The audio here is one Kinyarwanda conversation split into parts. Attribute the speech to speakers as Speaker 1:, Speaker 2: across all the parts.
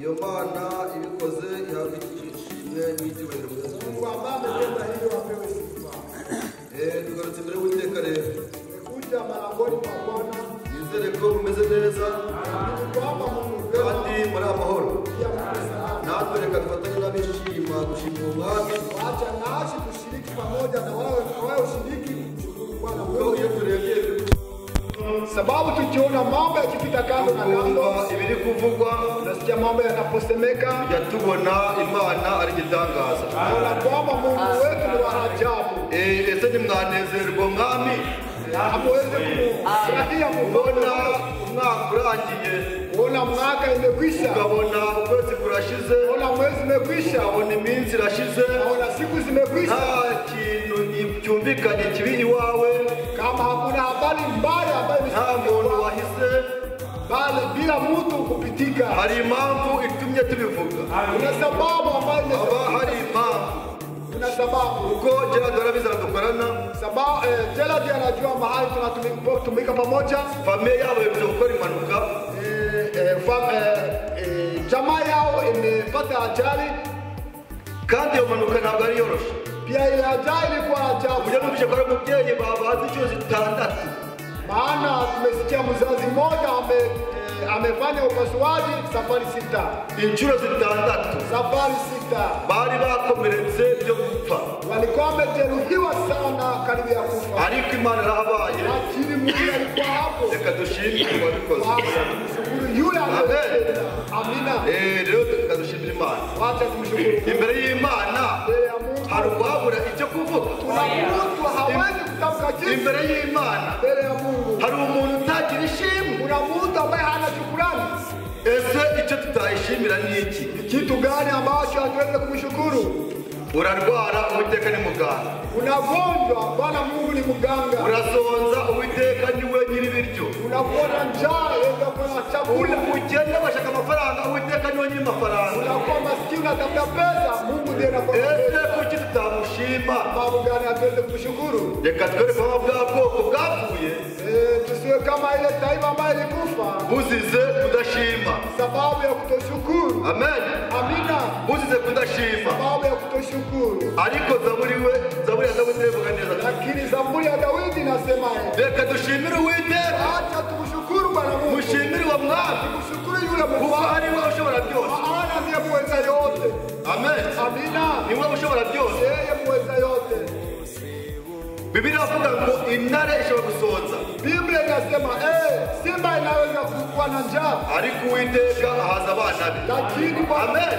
Speaker 1: iyo mana ibikoze yabikishimwe n'icyubahiro bwose.
Speaker 2: Mungu ambaye ametenda hiyo apewe sifa.
Speaker 1: Tugarutse imbere y'Uwiteka rero.
Speaker 2: Kuja malangoni pa Bwana.
Speaker 1: Nizere ko mumeze neza.
Speaker 2: Kwamba Mungu
Speaker 1: kandi muri amahoro. Natwe reka dufatanye n'abishima gushimira umwami.
Speaker 2: Acha nasi tushiriki pamoja na wao ushiriki kushukuru Bwana.
Speaker 1: Iyo turebye
Speaker 2: sababu tukiona mambo yakipita kando na kando,
Speaker 1: ibiri kuvugwa,
Speaker 2: tunasikia mambo yanaposemeka,
Speaker 1: tubona Imana ari gitangaza.
Speaker 2: Tunaona kwamba Mungu wetu ni wa ajabu.
Speaker 1: Ese nimwanezerwa mwami?
Speaker 2: Hamwezi kufurahia
Speaker 1: kubona umwaka urangiye,
Speaker 2: kuona mwaka imekwisha,
Speaker 1: ukabona ukwezi kurashize,
Speaker 2: kuona mwezi umekwisha,
Speaker 1: ukabona iminsi irashize,
Speaker 2: kuona siku zimekwisha,
Speaker 1: nta kintu cyumvikanye kibi iwawe,
Speaker 2: kama hakuna habari mbaya ambayo
Speaker 1: nta muntu wahise,
Speaker 2: bali bila mtu kupitika.
Speaker 1: Hari impamvu itumye tubivuga.
Speaker 2: Kuna sababu ambayo
Speaker 1: hari impamvu.
Speaker 2: Kuna sababu.
Speaker 1: Uko Gerard arabiza dukorana.
Speaker 2: Sababu Gerard anajua mahali tunatumika pamoja.
Speaker 1: Familia yabo ibuze gukora impanuka.
Speaker 2: Jamaa yao imepata ajali.
Speaker 1: Kandi iyo mpanuka ntabwo ari yoroshe.
Speaker 2: Pia ile ajali ilikuwa ajabu.
Speaker 1: Ujya numvise ko ari umubyeyi babaze inshuro zitandatu.
Speaker 2: Maana tumesikia mzazi mmoja amefanya upasuaji safari 6.
Speaker 1: Inshuro zitandatu.
Speaker 2: Safari 6.
Speaker 1: Bari bakomeretse byo gupfa.
Speaker 2: Walikuwa wamejeruhiwa sana karibu ya kufa.
Speaker 1: Ariko Imana irahabaye.
Speaker 2: Lakini Mungu alikuwa hapo.
Speaker 1: Reka dushimire wabikoze.
Speaker 2: Tumshukuru yule aliyetenda. Amina.
Speaker 1: Rero reka dushimire Imana.
Speaker 2: Wacha tumshukuru.
Speaker 1: Imbere y'Imana hari uwabura icyo kuvuga.
Speaker 2: Kuna mtu hawezi kutamka kitu.
Speaker 1: Imbere y'Imana
Speaker 2: mbele ya Mungu.
Speaker 1: Hari umuntu utagira ishimwe.
Speaker 2: Kuna mtu ambaye hana shukrani.
Speaker 1: Ese icyo tutayishimira ni iki?
Speaker 2: Kitu gani ambacho hatuwezi kumshukuru?
Speaker 1: Urarwara, Uwiteka ni muganga.
Speaker 2: Unagonjwa, Bwana Mungu ni muganga.
Speaker 1: Urasonza, Uwiteka ni we nyir'ibiryo.
Speaker 2: Unakuwa na njaa, yeye kuna chakula.
Speaker 1: Ukene bashaka amafaranga, Uwiteka ni we nyir'amafaranga.
Speaker 2: Unakuwa maskini unatafuta pesa, Mungu ndiye anakupa.
Speaker 1: Ese kuki tutamushima?
Speaker 2: Sababu gani hatuwezi kumshukuru?
Speaker 1: Reka twereke ko bwa bwoko bwapfuye.
Speaker 2: Tusiwe kama ile taifa ambayo ilikufa.
Speaker 1: Buzize kudashima.
Speaker 2: Sababu ya kutoshukuru.
Speaker 1: Amen.
Speaker 2: Amina.
Speaker 1: Buzize kudashima.
Speaker 2: Sababu ya kutoshukuru.
Speaker 1: Ariko Zaburi ya Dawidi ivuga neza.
Speaker 2: Lakini Zaburi ya Dawidi inasema
Speaker 1: reka dushimire Uwiteka.
Speaker 2: Acha tumshukuru Bwana Mungu.
Speaker 1: Mushimire wa mwami.
Speaker 2: Tumshukuru yule Mungu.
Speaker 1: Kuko ari we ushobora byose.
Speaker 2: Maana ndiye muweza yote.
Speaker 1: Amen.
Speaker 2: Amina.
Speaker 1: Ni we ushobora byose.
Speaker 2: Yeye muweza yote.
Speaker 1: Biblia inavuga ngo intare ishobora gusonza.
Speaker 2: Biblia inasema simba inaweza kuwa na njaa.
Speaker 1: Ariko Uwiteka ahaza abana be.
Speaker 2: Lakini
Speaker 1: Amen.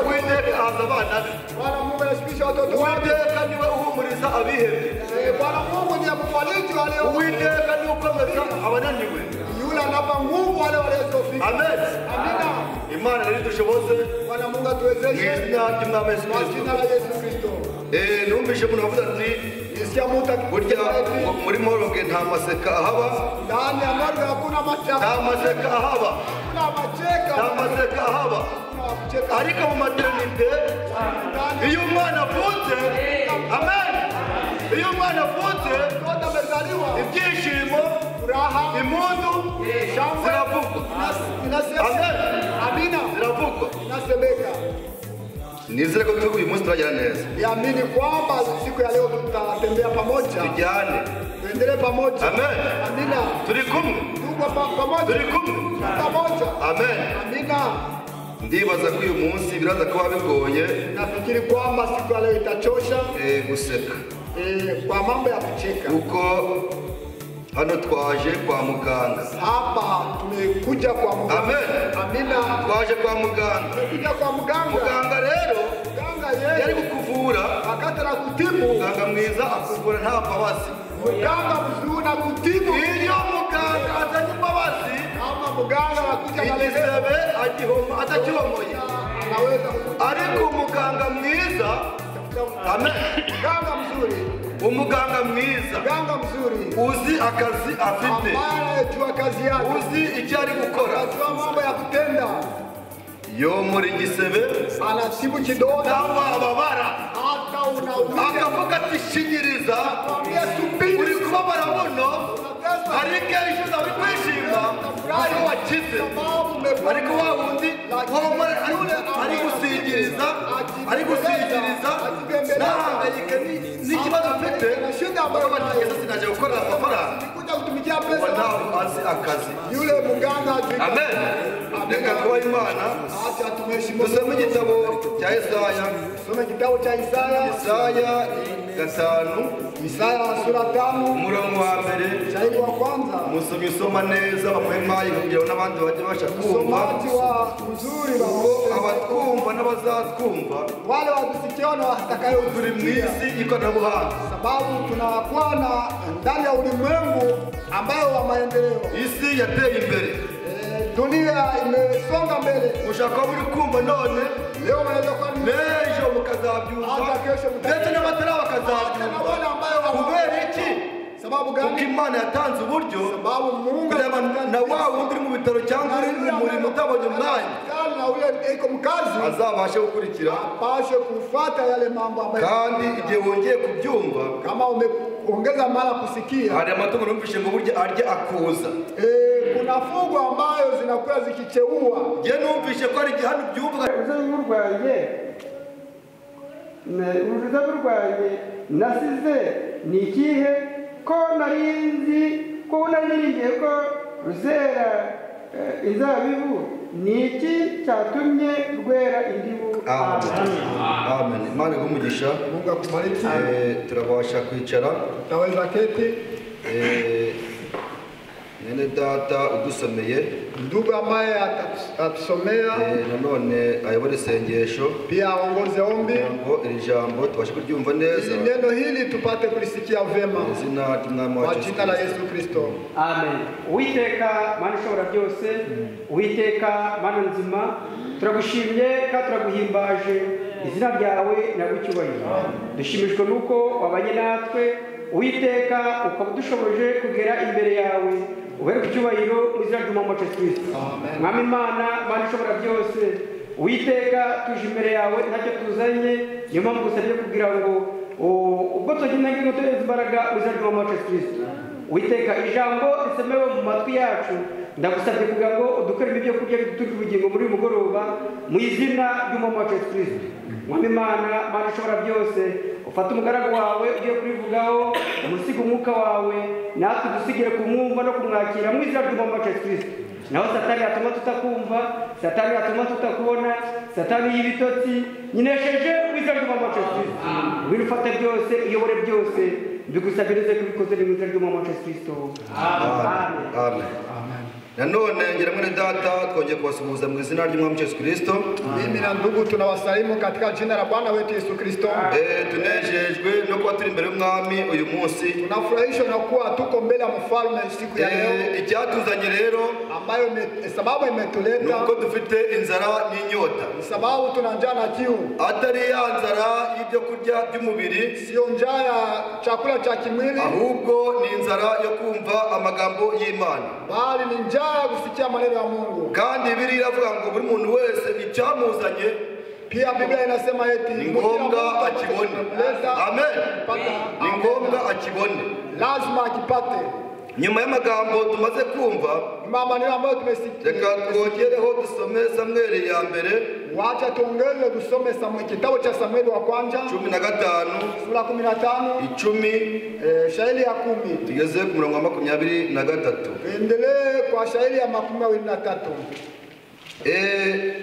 Speaker 1: Uwiteka ahaza abana be.
Speaker 2: Bwana Mungu anashikisha watoto wake.
Speaker 1: Uwiteka niwe uhumuriza abihebye.
Speaker 2: Bwana Mungu ndiye mfariji wale.
Speaker 1: Uwiteka niwe ukomeza abananiwe.
Speaker 2: Yule anapa nguvu wale waliozofika.
Speaker 1: Amen.
Speaker 2: Amina.
Speaker 1: Imana rero dushoboze.
Speaker 2: Bwana Mungu atuwezeshe.
Speaker 1: Izina ry'Umwami Yesu Kristo.
Speaker 2: Jina la Yesu Kristo.
Speaker 1: Numvise umuntu avuga ati burya muri Moroge nta maseka ahaba.
Speaker 2: Ndani ya Moroge hakuna macheka.
Speaker 1: Nta maseka ahaba.
Speaker 2: Kuna macheka.
Speaker 1: Nta maseka ahaba. Ariko mu maternite iyo umwana avutse, amen, iyo umwana avutse ibyishimo, impundu ziravugwa.
Speaker 2: Amina.
Speaker 1: Ziravugwa.
Speaker 2: Inasemeka.
Speaker 1: Nizere ko uyu munsi turagera neza.
Speaker 2: Yaamini kwamba siku ya leo tutatembea pamoja.
Speaker 1: Tujyane.
Speaker 2: Tuendelee pamoja.
Speaker 1: Amen.
Speaker 2: Amina.
Speaker 1: Turi kumwe.
Speaker 2: Tuko pamoja.
Speaker 1: Turi kumwe.
Speaker 2: Pamoja.
Speaker 1: Amen.
Speaker 2: Amina.
Speaker 1: Ndibaza ko uyu munsi biraza kuba bigoye.
Speaker 2: Nafikiri kwamba siku ya leo itachosha.
Speaker 1: Guseka.
Speaker 2: Kwa mambo ya kucheka.
Speaker 1: Uko hano twaje kwa muganga.
Speaker 2: Hapa tumekuja kwa muganga.
Speaker 1: Amen.
Speaker 2: Amina.
Speaker 1: Twaje kwa muganga.
Speaker 2: Tumekuja kwa muganga.
Speaker 1: Muganga rero
Speaker 2: yeye
Speaker 1: yari kukuvura,
Speaker 2: akati kutibu.
Speaker 1: Muganga mwiza akuvura nta mbabazi.
Speaker 2: Muganga mzuri na kutibu.
Speaker 1: Iyo muganga azanye imbabazi,
Speaker 2: ama muganga anakuja na
Speaker 1: igisebe agihoma atakihomoye.
Speaker 2: Anaweza.
Speaker 1: Ariko umuganga mwiza, amen,
Speaker 2: muganga mzuri,
Speaker 1: umuganga mwiza,
Speaker 2: muganga mzuri,
Speaker 1: uzi akazi afite,
Speaker 2: anajua kazi yake,
Speaker 1: uzi icyo ari gukora,
Speaker 2: anajua mambo ya kutenda.
Speaker 1: Yo muri gisebe
Speaker 2: anatibu kidonda,
Speaker 1: cyangwa ababara,
Speaker 2: hata unaumia,
Speaker 1: akavuga ati shinyiriza, uri kubabara buno, ariko ejo nawe kwishima, aho wakize, ariko wa wundi ari gusinziriza nahangayika n'ikibazo mfite bakabatiza sinaje gukorera amafaranga
Speaker 2: Nikuja kutumikia
Speaker 1: uwo
Speaker 2: pesa.
Speaker 1: ntawe azi akazi.
Speaker 2: Yule mganga ajui.
Speaker 1: Amen. Reka kuba Imana
Speaker 2: Acha tumheshimu.
Speaker 1: dusome igitabo cya Yesaya.
Speaker 2: Tusome kitabu cha Isaya.
Speaker 1: Yesaya 5
Speaker 2: Isaya sura 5
Speaker 1: umurongo wa mbere.
Speaker 2: mstari wa kwanza.
Speaker 1: Musomyi usoma neza bamuhemaye kugira ngo n'abandi bajye basha kumva.
Speaker 2: Msomaji wa mzuri
Speaker 1: Ngo
Speaker 2: wa
Speaker 1: abatwumva n'abazatwumva
Speaker 2: wale watusikia na
Speaker 1: turi mu
Speaker 2: watakayotusikia,
Speaker 1: isi y'ikoranabuhanga.
Speaker 2: sababu tunakuwa na ndani ya ulimwengu ambayo wa maendeleo.
Speaker 1: Isi yateye imbere.
Speaker 2: Dunia imesonga mbele.
Speaker 1: Mushaka muri kumva none
Speaker 2: Leo unaweza kuwa ni
Speaker 1: n'ejo mukazabyumva
Speaker 2: hata kesho mtabyumva.
Speaker 1: ndetse n'abatari
Speaker 2: Hata
Speaker 1: bakazabyumva.
Speaker 2: na wale ambayo
Speaker 1: Kubera iki?
Speaker 2: sababu
Speaker 1: Kuko
Speaker 2: gani?
Speaker 1: Imana yatanze uburyo
Speaker 2: Sababu Mungu
Speaker 1: kureba na wa wundi uri mu bitaro cyangwa uri mu murimo utabonye umwanya
Speaker 2: na ule iko mkazi
Speaker 1: azabashe gukurikira,
Speaker 2: apashe kufuata yale mambo ambayo
Speaker 1: kandi igihe wongeye kubyumva
Speaker 2: kama umeongeza mara kusikia.
Speaker 1: hari amatungo numvise ngo burya arya akuza.
Speaker 2: Kuna fugo ambayo zinakuwa zikicheua.
Speaker 1: Njye numvise ko ari igihe hano byumva
Speaker 3: uruzabibu rwanjye nasize ni ikihe ko narinzi ko nariringiye ko ruzera inzabibu ni iki cyatumye rwera indibu.
Speaker 1: Amen. Imana igumugisha.
Speaker 2: Mungu akubariki.
Speaker 1: Turabasha kwicara.
Speaker 2: Utaweza keti.
Speaker 1: Nene data udusomeye
Speaker 2: Ndugu ambaye atusomea
Speaker 1: nanone ayobora isengesho
Speaker 2: pia aongoze ombi
Speaker 1: ngo iri jambo tubashe kuryumva neza
Speaker 2: ili neno hili tupate kulisikia vema
Speaker 1: izina ry'umwami
Speaker 2: kwa
Speaker 1: wacu
Speaker 2: jina la Yesu Kristo.
Speaker 3: Amen. Uwiteka Mana ishobora byose, Uwiteka Mana nzima, turagushimye kandi turaguhimbaje, izina ryawe nyagucyubahiro. Dushimishwe nuko wabanye natwe, Uwiteka ukaba udushoboje kugera imbere yawe, ubereke icyubahiro mu izina ry'umwami wacu Kristo. Mwami Imana, Mana ishobora byose, Uwiteka tuje imbere yawe ntacyo tuzanye, niyo mpamvu gusabye kugira ngo ubwo tugenda nk'inkotoreza imbaraga mu izina ry'umwami wacu Kristo. Uwiteka ijambo risemewe mu matwi yacu, ndagusabye kugira ngo udukorere ibyo kurya bidutunga ubugingo muri uyu mugoroba mu izina ry'umwami wacu Kristo. Mwami Imana, Mana ishobora byose, ufate umugaragu wawe ugiye kurivugaho, umusiga umwuka wawe, natwe dusigire kumwumva no kumwakira mu izina ry'umwami wacu Kristo. Naho Satani yatuma tutakumva, Satani yatuma tutakubona, Satani y'ibitotsi, nyinesheje mu izina ry'umwami wacu Kristo. Ngwino ufate byose, uyobore byose, mbigusabirize kubikoze mu izina ry'umwami wacu Kristo. Amen.
Speaker 1: Amen. Nanone ngira mwene data twongeye kubasuhuza mu izina ry'umwami Yesu Kristo.
Speaker 2: Mimi na ndugu tunawasalimu katika jina la Bwana wetu Yesu Kristo.
Speaker 1: Tunejejwe no kuba turi imbere y'umwami uyu munsi.
Speaker 2: Tunafurahishwa na kuwa tuko mbele ya mfalme siku ya leo.
Speaker 1: Icyatuzanye rero
Speaker 2: Ambayo sababu imetuleta
Speaker 1: nuko dufite inzara n'inyota.
Speaker 2: sababu tuna njaa na kiu.
Speaker 1: Atari ya nzara y'ibyo kurya by'umubiri,
Speaker 2: Sio njaa ya chakula cha kimwili,
Speaker 1: ahubwo ni inzara yo kumva amagambo y'Imana.
Speaker 2: bali ni njaa ya kusikia maneno ya Mungu.
Speaker 1: Kandi Bibiliya iravuga ngo buri muntu wese icyamuzanye
Speaker 2: Pia Biblia inasema eti
Speaker 1: ni ngombwa akibone. Amen. Ni ngombwa akibone.
Speaker 2: lazima akipate.
Speaker 1: Nyuma y'amagambo tumaze kumva,
Speaker 2: Maneno ambayo tumesikia,
Speaker 1: reka twongereho dusome Samweli ya mbere
Speaker 2: wacha tuongeze tusome kitabu cha Samueli wa kwanza
Speaker 1: 15
Speaker 2: sura 15 shairi ya 10
Speaker 1: tugeze ku murongo wa 23.
Speaker 2: endelee kwa shairi ya 23.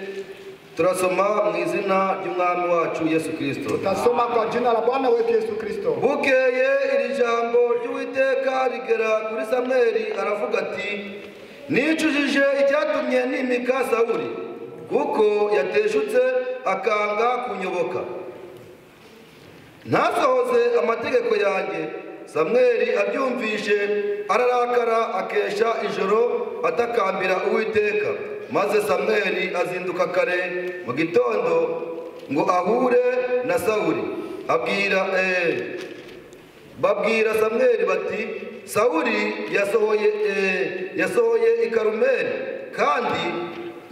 Speaker 1: Turasoma mu izina ry'umwami wacu Yesu Kristo.
Speaker 2: Tasoma kwa jina la Bwana wetu Yesu Kristo.
Speaker 1: Bukeye iri jambo ry'Uwiteka rigera kuri Samweli, aravuga ati, nicujije icyatumye nimika Sawuli, kuko yateshutse akanga kunyoboka, ntasohoze amategeko yanjye. Samweli abyumvishe ararakara, akesha ijoro atakambira Uwiteka. Maze Samweli azinduka kare mu gitondo ngo ahure na Sawuli. Babwira Samweli bati, Sawuli yasohoye i Karumeli kandi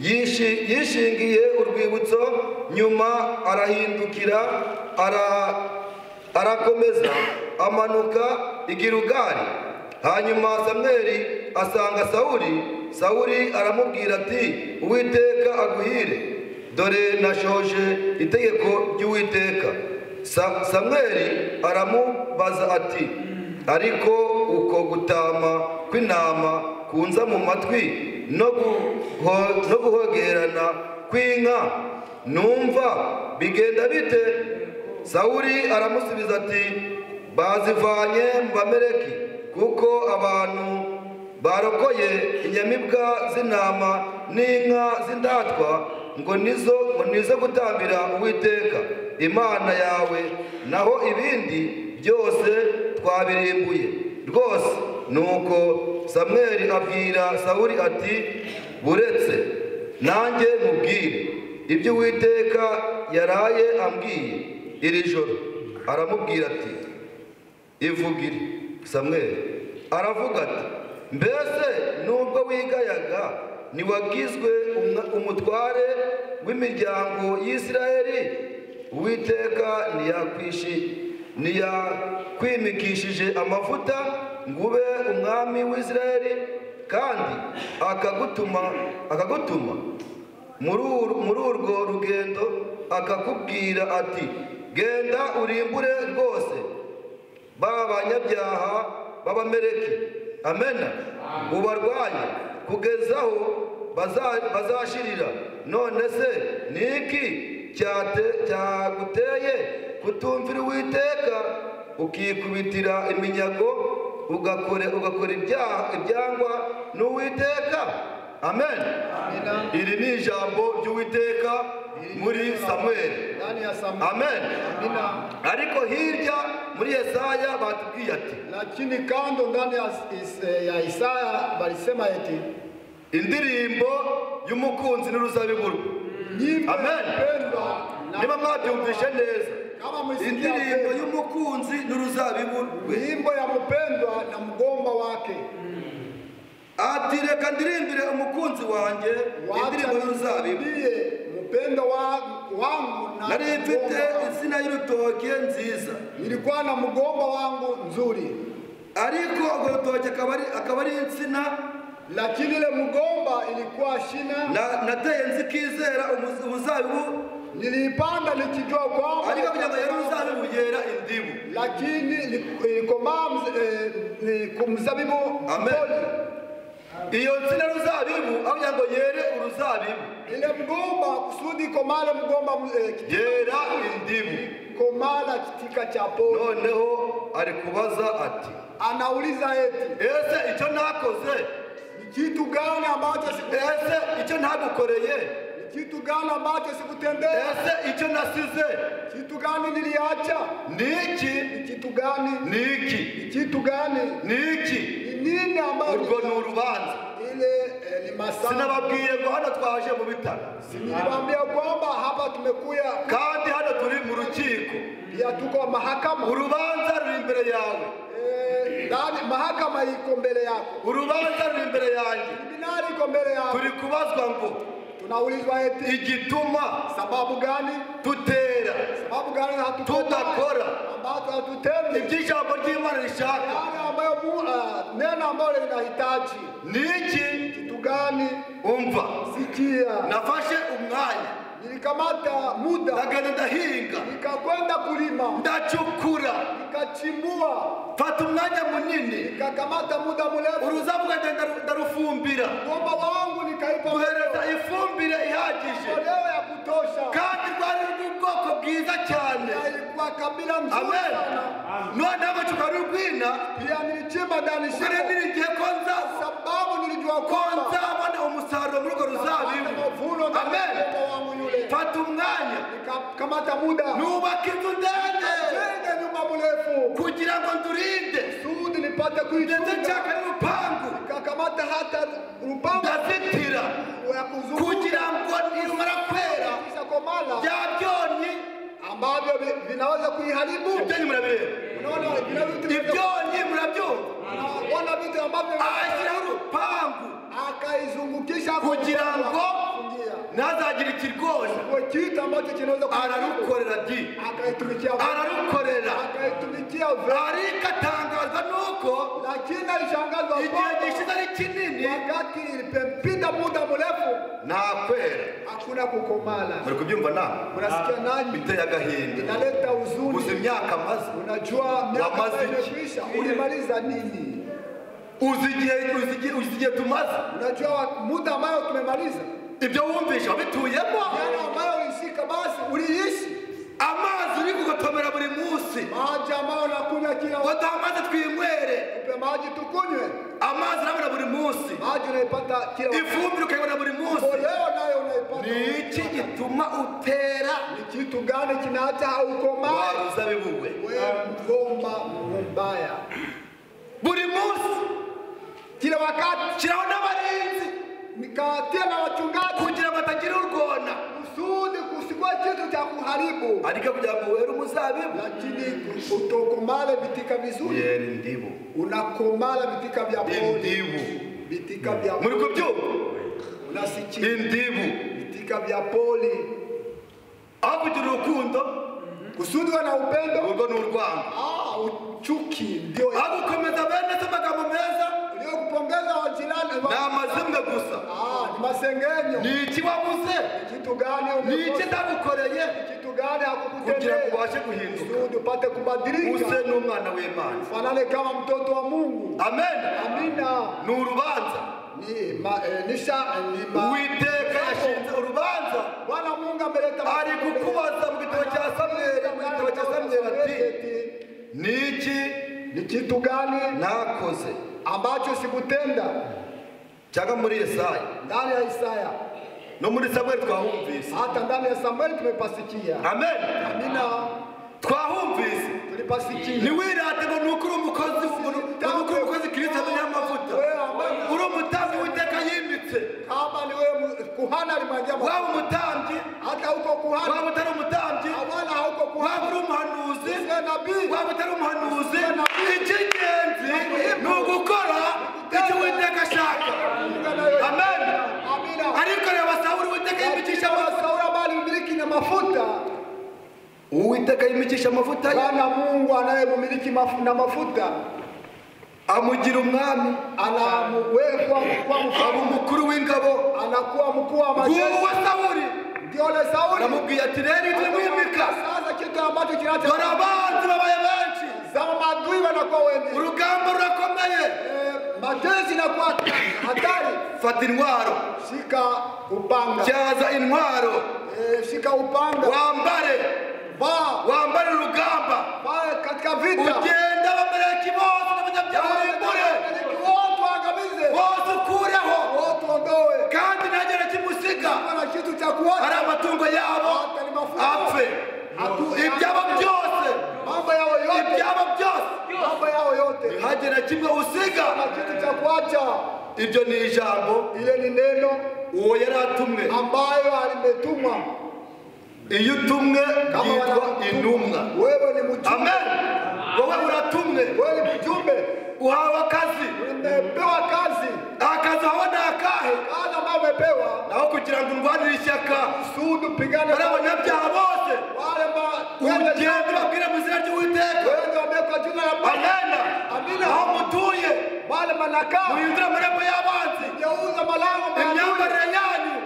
Speaker 1: yishingiye urwibutso, nyuma arahindukira arakomeza amanuka i Gilugali. Hanyuma Samweli asanga Sawuli aramubwira ati, Uwiteka aguhire. dore nashoje itegeko ry'Uwiteka. Samweli aramubaza ati, ariko uko gutama kw'intama kunza mu matwi no guhogerana kw'inka numva bigenda bite? Sawuli aramusubiza ati, bazivanye mu Bameleki, kuko abantu barokoye inyamibwa z'intama n'inka z'indatwa ngo nizo gutambira Uwiteka Imana yawe, naho ibindi byose twabirimbuye rwose. Nuko Samweli abwira Sawuli ati, buretse nanjye mubwire ibyo Uwiteka yaraye ambwiye iri joro. Aramubwira ati, ivugire. Samweli aravuga ati, mbese nubwo wigayaga ntiwagizwe umutware w'imiryango y'Isirayeli? Uwiteka ntiyakwimikishije amavuta ngo ube umwami w'Isirayeli, kandi akagutuma muri urwo rugendo akakubwira ati, genda urimbure rwose ba banyabyaha b'Abameleki, amena, ubarwanye kugeza aho bazashirira. None se ni iki cyaguteye kutumvira Uwiteka ukikubitira iminyago ugakora ibyangwa n'Uwiteka? Amen. Iri ni ijambo ry'Uwiteka muri Samweli. Amen. Ariko hirya muri Yesaya batubwiye ati,
Speaker 2: lakini kando ndani ya Isaya balisema eti
Speaker 1: indirimbo y'umukunzi n'uruzabibu rwe. Amen. Niba mwabyumvishe neza, indirimbo y'umukunzi n'uruzabibu rwe,
Speaker 2: wimbo ya mpendwa na mgomba wake.
Speaker 1: Ati, reka ndirimbire umukunzi wanjye indirimbo y'uruzabibu.
Speaker 2: Mpendwa wangu
Speaker 1: nari mfite insina y'urutoke nziza,
Speaker 2: nilikuwa na mgomba wangu nzuri,
Speaker 1: ariko urwo rutoke akaba ari insina,
Speaker 2: lakini ile mgomba ilikuwa shina.
Speaker 1: Nateye nzikizera umuzabibu,
Speaker 2: nilipanda nikijua kwamba
Speaker 1: ariko kugira ngo yari uruzabibu yera indimu,
Speaker 2: lakini ilikomaa kumzabibu.
Speaker 1: Amen. Iyo nsina y'uruzabibu aho ngo yere uruzabibu,
Speaker 2: ile mgomba kusudi komale mgomba
Speaker 1: yera indimu,
Speaker 2: komala kitika cha pori.
Speaker 1: Noneho ari kubaza ati,
Speaker 2: anauliza eti,
Speaker 1: ese icyo nakoze
Speaker 2: ni kitu gani ambacho
Speaker 1: ese icyo ntagukoreye
Speaker 2: ni kitu gani ambacho sikutendea?
Speaker 1: Ese icyo nasize
Speaker 2: kitu gani niliacha?
Speaker 1: Niki?
Speaker 2: Ni kitu gani?
Speaker 1: Niki?
Speaker 2: Ni kitu gani?
Speaker 1: Niki?
Speaker 2: Ni nini ambacho
Speaker 1: urwo ni urubanza?
Speaker 2: Ile ni masana.
Speaker 1: Sinababwiye ngo hano twaje mu bitaro.
Speaker 2: Sinibambia kwamba hapa tumekuya
Speaker 1: kandi hano turi mu rukiko.
Speaker 2: Pia tuko mahakama.
Speaker 1: Urubanza ruri imbere yawe.
Speaker 2: Ndani mahakama iko mbele yako.
Speaker 1: Urubanza ruri imbere yanjye.
Speaker 2: Tribunali iko mbele yako.
Speaker 1: Turi kubazwa ngo
Speaker 2: tunaulizwa eti
Speaker 1: igituma
Speaker 2: sababu gani
Speaker 1: tutera,
Speaker 2: sababu gani
Speaker 1: tudakora
Speaker 2: ambapo hatutendi
Speaker 1: iby'ijambo ry'Imana rishaka,
Speaker 2: ambayo neno ambalo linahitaji.
Speaker 1: Niki?
Speaker 2: Kitu gani?
Speaker 1: Umva,
Speaker 2: sikia,
Speaker 1: nafashe umwanya,
Speaker 2: nilikamata muda,
Speaker 1: ndagenda ndahinga,
Speaker 2: nikakwenda kulima,
Speaker 1: ndacukura,
Speaker 2: nikachimbua,
Speaker 1: fata umwanya munini,
Speaker 2: nikakamata muda mrefu,
Speaker 1: uruzabu ngenda ndarufumbira,
Speaker 2: ngomba wangu nikaipa
Speaker 1: guhereza ifumbire ihagije,
Speaker 2: leo ya kutosha,
Speaker 1: kandi rwari rw'ubwoko bwiza cyane,
Speaker 2: ilikuwa kabila nzuri.
Speaker 1: Amen. None amacuka rw'ina
Speaker 2: pia nilichimba ndani shimo,
Speaker 1: niligiye konza
Speaker 2: sababu nilijua kwamba
Speaker 1: nzabona umusaruro muri urwo ruzabibu. Amen. Fata umwanya,
Speaker 2: nikakamata muda,
Speaker 1: nubaka inzu ndende,
Speaker 2: jenga nyumba mrefu
Speaker 1: kugira ngo ndurinde,
Speaker 2: sudi nipate kuitunza,
Speaker 1: ndetse nshaka n'urupangu,
Speaker 2: nikakamata hata urupangu
Speaker 1: ndazitira kugira ngo nimara kwera bya byonyi
Speaker 2: ambavyo vinaweza kuiharibu.
Speaker 1: Ibyonyi murabireba,
Speaker 2: unaona
Speaker 1: ibyonyi murabyumva,
Speaker 2: wana vitu ambavyo
Speaker 1: ashyiraho urupangu
Speaker 2: akaizungukisha
Speaker 1: kugira ngo ntazagira ikirgoja
Speaker 2: Kwa kitu ambacho kinaweza
Speaker 1: ararukorera di
Speaker 2: akaitumikia
Speaker 1: ararukorera
Speaker 2: akaitumikia
Speaker 1: ariko atangazwa nuko
Speaker 2: lakini alishangazwa
Speaker 1: igihe gishize ari kinini
Speaker 2: wakati ilipita muda mrefu
Speaker 1: nakwera
Speaker 2: hakuna kukomala.
Speaker 1: muri kubyumva nawe
Speaker 2: Unasikia nani?
Speaker 1: biteye agahinda
Speaker 2: Inaleta huzuni.
Speaker 1: uzi imyaka maze
Speaker 2: Unajua miaka
Speaker 1: Wamaze iki?
Speaker 2: imekwisha, ulimaliza nini?
Speaker 1: uzi igihe tumaze
Speaker 2: Unajua muda ambao tumemaliza,
Speaker 1: ibyo wumvisha wabituyemo
Speaker 2: yale ambayo ulishika basi uliishi.
Speaker 1: amazi uri kugotomera buri munsi
Speaker 2: Maji ambayo unakunywa kila wakati,
Speaker 1: wadaha amazi twinywere
Speaker 2: tupe maji tukunywe.
Speaker 1: amazi urabona buri munsi
Speaker 2: Maji unaipata kila wakati,
Speaker 1: ifumbire ukayibona buri munsi
Speaker 2: mboleo nayo unaipata.
Speaker 1: ni iki gituma utera
Speaker 2: Ni kitu gani kinaacha haukomai?
Speaker 1: waruzabibuwe
Speaker 2: Wewe mgomba mbaya.
Speaker 1: buri munsi
Speaker 2: Kila wakati
Speaker 1: shyiraho n'abarinzi
Speaker 2: nikawatia na wachungaji
Speaker 1: kugira ngo batagira urwona
Speaker 2: kusudi kusikuwa kitu cha kuharibu,
Speaker 1: ariko kugira ngo were umuzabibu
Speaker 2: lakini utokomale vitika vizuri.
Speaker 1: yera indibu
Speaker 2: Unakomala vitika vya poli,
Speaker 1: indibu
Speaker 2: vitika vya
Speaker 1: muri
Speaker 2: poli.
Speaker 1: kubyumva
Speaker 2: Unasikia
Speaker 1: indibu
Speaker 2: vitika vya poli,
Speaker 1: aho kugira urukundo
Speaker 2: kusudi wana upendo.
Speaker 1: urwo ni urwango
Speaker 2: Uchuki ndio
Speaker 1: aho gukomeza bene se amagambo meza
Speaker 2: ndio kupongeza wajirani.
Speaker 1: ni amazimwe gusa
Speaker 2: Ni masengenyo.
Speaker 1: ni iki wabuze
Speaker 2: Kitu gani
Speaker 1: ni iki
Speaker 2: umekosa?
Speaker 1: ndagukoreye
Speaker 2: Kitu gani
Speaker 1: kugira ngo
Speaker 2: hakukutendea
Speaker 1: ubashe guhinduka
Speaker 2: kusudi upate kubadilika,
Speaker 1: use n'umwana w'Imana
Speaker 2: fanane kama mtoto wa Mungu.
Speaker 1: amen
Speaker 2: Amina.
Speaker 1: ni urubanza uwiteka yashinze urubanza
Speaker 2: Bwana Mungu ameleta
Speaker 1: ari kukubaza mu gitabo cya Samweli ati niki
Speaker 2: ni kitu gani
Speaker 1: nakoze
Speaker 2: ambacho sikutenda?
Speaker 1: cyangwa muri Yesaya
Speaker 2: Ndani ya Isaya
Speaker 1: no muri Samweli twahumvise
Speaker 2: hata ndani ya Samueli tumepasikia.
Speaker 1: amen
Speaker 2: Amina.
Speaker 1: twahumvise
Speaker 2: Tulipasikia.
Speaker 1: ntiwirate ngo ni ukuri umukozi Kristo y'amavuta uri umutambyi w'iteka yimbitse
Speaker 2: Kama ni wewe kuhani alimwangia
Speaker 1: waba umutambyi
Speaker 2: hata huko kuhani
Speaker 1: waba utari umutambyi
Speaker 2: wala huko kuhani
Speaker 1: waba uri umuhanuzi
Speaker 2: Sio nabii.
Speaker 1: waba utari umuhanuzi icy'ingenzi ni ugukora icyo uwiteka ashaka amen
Speaker 2: Amina.
Speaker 1: ariko reba Sawuli uwiteka yimikisha amavuta
Speaker 2: Sauli ambaye alimiliki na mafuta.
Speaker 1: uwiteka yimikisha amavuta ye
Speaker 2: Bwana Mungu anayemiliki na mafuta
Speaker 1: amugira umwami
Speaker 2: anamwekwa kwa
Speaker 1: aba
Speaker 2: mfalme,
Speaker 1: umukuru w'ingabo
Speaker 2: anakuwa mkuu wa majeshi.
Speaker 1: nguwo Sawuli
Speaker 2: Ndio ile Sauli
Speaker 1: aramubwiye ati rero ibyo mwimika
Speaker 2: sasa kitu ambacho kinaacha
Speaker 1: dore abanzi babaye benshi
Speaker 2: zama maadui wanakuwa wengi,
Speaker 1: urugamba rurakomeye
Speaker 2: majeshi inakuwa hatari.
Speaker 1: fata intwaro
Speaker 2: Shika upanga,
Speaker 1: cyaza intwaro
Speaker 2: shika upanga,
Speaker 1: wambare urugamba
Speaker 2: vaa katika vita,
Speaker 1: ugenda abamaleki bose n'abanyabyaha urimbure
Speaker 2: wote waangamize,
Speaker 1: bose ukureho
Speaker 2: wote ondoe,
Speaker 1: kandi ntagire kimusiga
Speaker 2: na kitu cha kuacha
Speaker 1: ari amatungo yabo apfe ibyabo byose
Speaker 2: mambo yao yote,
Speaker 1: ibyabo byose
Speaker 2: mambo yao yote,
Speaker 1: ntihagire kimwe usiga
Speaker 2: na kitu cha kuacha.
Speaker 1: ibyo ni ijambo
Speaker 2: Ile ni neno
Speaker 1: uwo yari atumwe
Speaker 2: ambayo alimetumwa.
Speaker 1: iyo utumwe yitwa intumwa
Speaker 2: Wewe ni mjumbe,
Speaker 1: amen wowe uratumwe
Speaker 2: wewe ni mjumbe,
Speaker 1: uhawe akazi
Speaker 2: umepewa kazi,
Speaker 1: akazi aho ni akahe
Speaker 2: kazi ambayo umepewa
Speaker 1: naho kugira ngo urwanire ishyaka
Speaker 2: kusudi upigane
Speaker 1: ari abanyabyaha bose
Speaker 2: wale
Speaker 1: ugende babwire mu izina ry'uwiteka
Speaker 2: wengi wamewekwa jina la Bwana.
Speaker 1: amena
Speaker 2: Amina.
Speaker 1: aho mutuye
Speaker 2: Wale manakaa
Speaker 1: muhindure amarembo y'abanzi
Speaker 2: geuza malango
Speaker 1: imyambarire yanyu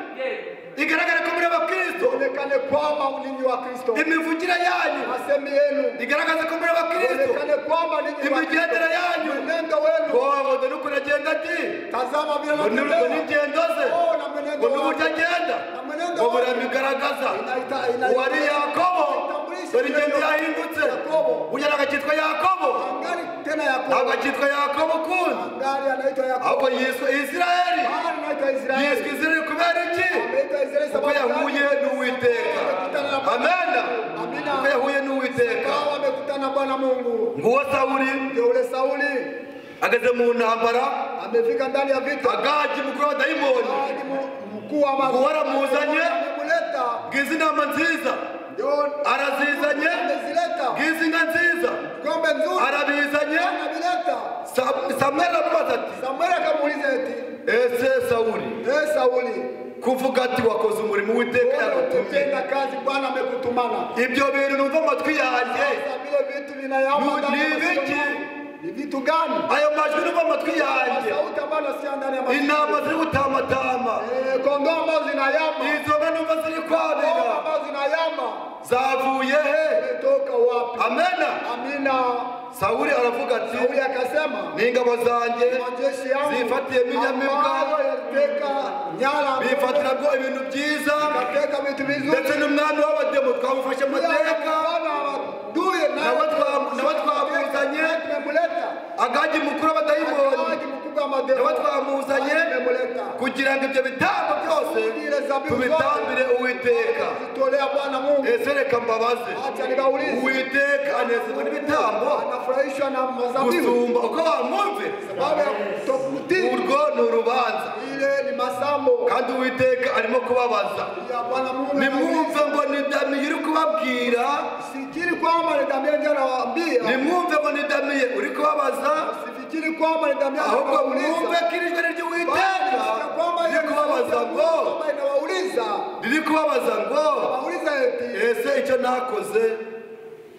Speaker 1: igaragare ko muri abakristo
Speaker 2: onekane kwamba ninyi wa Kristo,
Speaker 1: imivugire yanyu
Speaker 2: masemi yenu
Speaker 1: igaragaze ko muri abakristo
Speaker 2: onekane kwamba ninyi wa
Speaker 1: imigendere yanyu
Speaker 2: mwenendo wenu.
Speaker 1: ngo dore uko agenda ati
Speaker 2: Tazama vile
Speaker 1: ngo
Speaker 2: anatembea.
Speaker 1: n'ingendo ze
Speaker 2: Na mwenendo
Speaker 1: ngo n'uburyo agenda
Speaker 2: na mwenendo
Speaker 1: ngo
Speaker 2: wake.
Speaker 1: burabigaragaza uwari Yakobo dore ingendo yahindutse ugera agakitwa Yakobo
Speaker 2: Angali tena
Speaker 1: ntabwo
Speaker 2: Yakobo,
Speaker 1: akitwa Yakobo kundi
Speaker 2: angali anaitwa Yakobo,
Speaker 1: ahubwo yiswe Isirayeli
Speaker 2: anaitwa Israeli,
Speaker 1: yiswe Isirayeli kubera iki
Speaker 2: anaitwa Israeli
Speaker 1: kuko
Speaker 2: sababu
Speaker 1: yahuye n'uwiteka amena kuko yahuye n'uwiteka
Speaker 2: Hao wamekutana na Bwana Mungu.
Speaker 1: nguwo Sawuli
Speaker 2: Ndio ule Sauli
Speaker 1: ageze mu ntambara
Speaker 2: amefika ndani ya vita,
Speaker 1: Agagi mukuru wa dayimoni
Speaker 2: hadi mkuu wa
Speaker 1: ngo waramuzanye
Speaker 2: amemleta,
Speaker 1: bwiza intama nziza
Speaker 2: ndio
Speaker 1: arazizanye
Speaker 2: amezileta
Speaker 1: bwiza inka nziza
Speaker 2: ng'ombe nzuri,
Speaker 1: arabizanye
Speaker 2: anavileta.
Speaker 1: Samweli aramubaza ati
Speaker 2: Samueli akamuuliza eti,
Speaker 1: ese Sawuli
Speaker 2: Sauli,
Speaker 1: kuvuga ati wakoze umurimo uwiteka yagutumye.
Speaker 2: Umetenda kazi Bwana amekutumana.
Speaker 1: Ibyo bintu numva amatwi yanjye
Speaker 2: Sasa vile vitu vinayamba ndani ya masikio
Speaker 1: ibiki?
Speaker 2: yangu. Ni vitu gani?
Speaker 1: Ayo majwi numva amatwi yanjye,
Speaker 2: Sauti ambayo nasikia ndani ya masikio.
Speaker 1: intama ziri gutamatama,
Speaker 2: Kondoo ambazo zinayamba.
Speaker 1: izo nka numva ziri
Speaker 2: Kondoo
Speaker 1: kwabira,
Speaker 2: ambazo zinayamba.
Speaker 1: zavuye he?
Speaker 2: Zimetoka wapi?
Speaker 1: Amena.
Speaker 2: Amina.
Speaker 1: Sawuli aravuga ati,
Speaker 2: Sauli akasema,
Speaker 1: n'ingabo zanjye
Speaker 2: majeshi yangu
Speaker 1: zifatiyemo inyamibwa,
Speaker 2: ambayo yaliteka nyara,
Speaker 1: bifatiramo ibintu byiza,
Speaker 2: akateka vitu vizuri,
Speaker 1: ndetse n'umwami w'abademo twamufashe amateka,
Speaker 2: duye
Speaker 1: nawe twamuzanye,
Speaker 2: tumemuleta
Speaker 1: agagi mukuru w'abadayimoni,
Speaker 2: Agagi mkubwa wa mademo,
Speaker 1: nawe twamuzanye
Speaker 2: tumemuleta
Speaker 1: kugira ngo ibyo bitambo byose tubitambire Uwiteka.
Speaker 2: zitolea Bwana Mungu.
Speaker 1: Ese reka mbabaze,
Speaker 2: Acha nikaulize,
Speaker 1: Uwiteka anezezwa n'ibitambo
Speaker 2: anafurahishwa na mazabibu
Speaker 1: gusumba uko bamwumvira?
Speaker 2: sababu ya kutokutii?
Speaker 1: Urwo ni urubanza,
Speaker 2: Ile ni masambo
Speaker 1: kandi Uwiteka arimo kubabaza.
Speaker 2: ya Bwana Mungu.
Speaker 1: Nimwumve ngo ni Damiye uri kubabwira,
Speaker 2: Sifikiri kwamba ni Damian ndiye anawaambia,
Speaker 1: nimwumve ngo ni Damiye uri kubabaza,
Speaker 2: sifikiri kwamba ni Damian
Speaker 1: ahubwo
Speaker 2: anawauliza,
Speaker 1: mwumve ko iri jwi ry'Uwiteka
Speaker 2: kwamba
Speaker 1: riri kubabaza ngo
Speaker 2: inawauliza
Speaker 1: wauliza eti ese icyo nakoze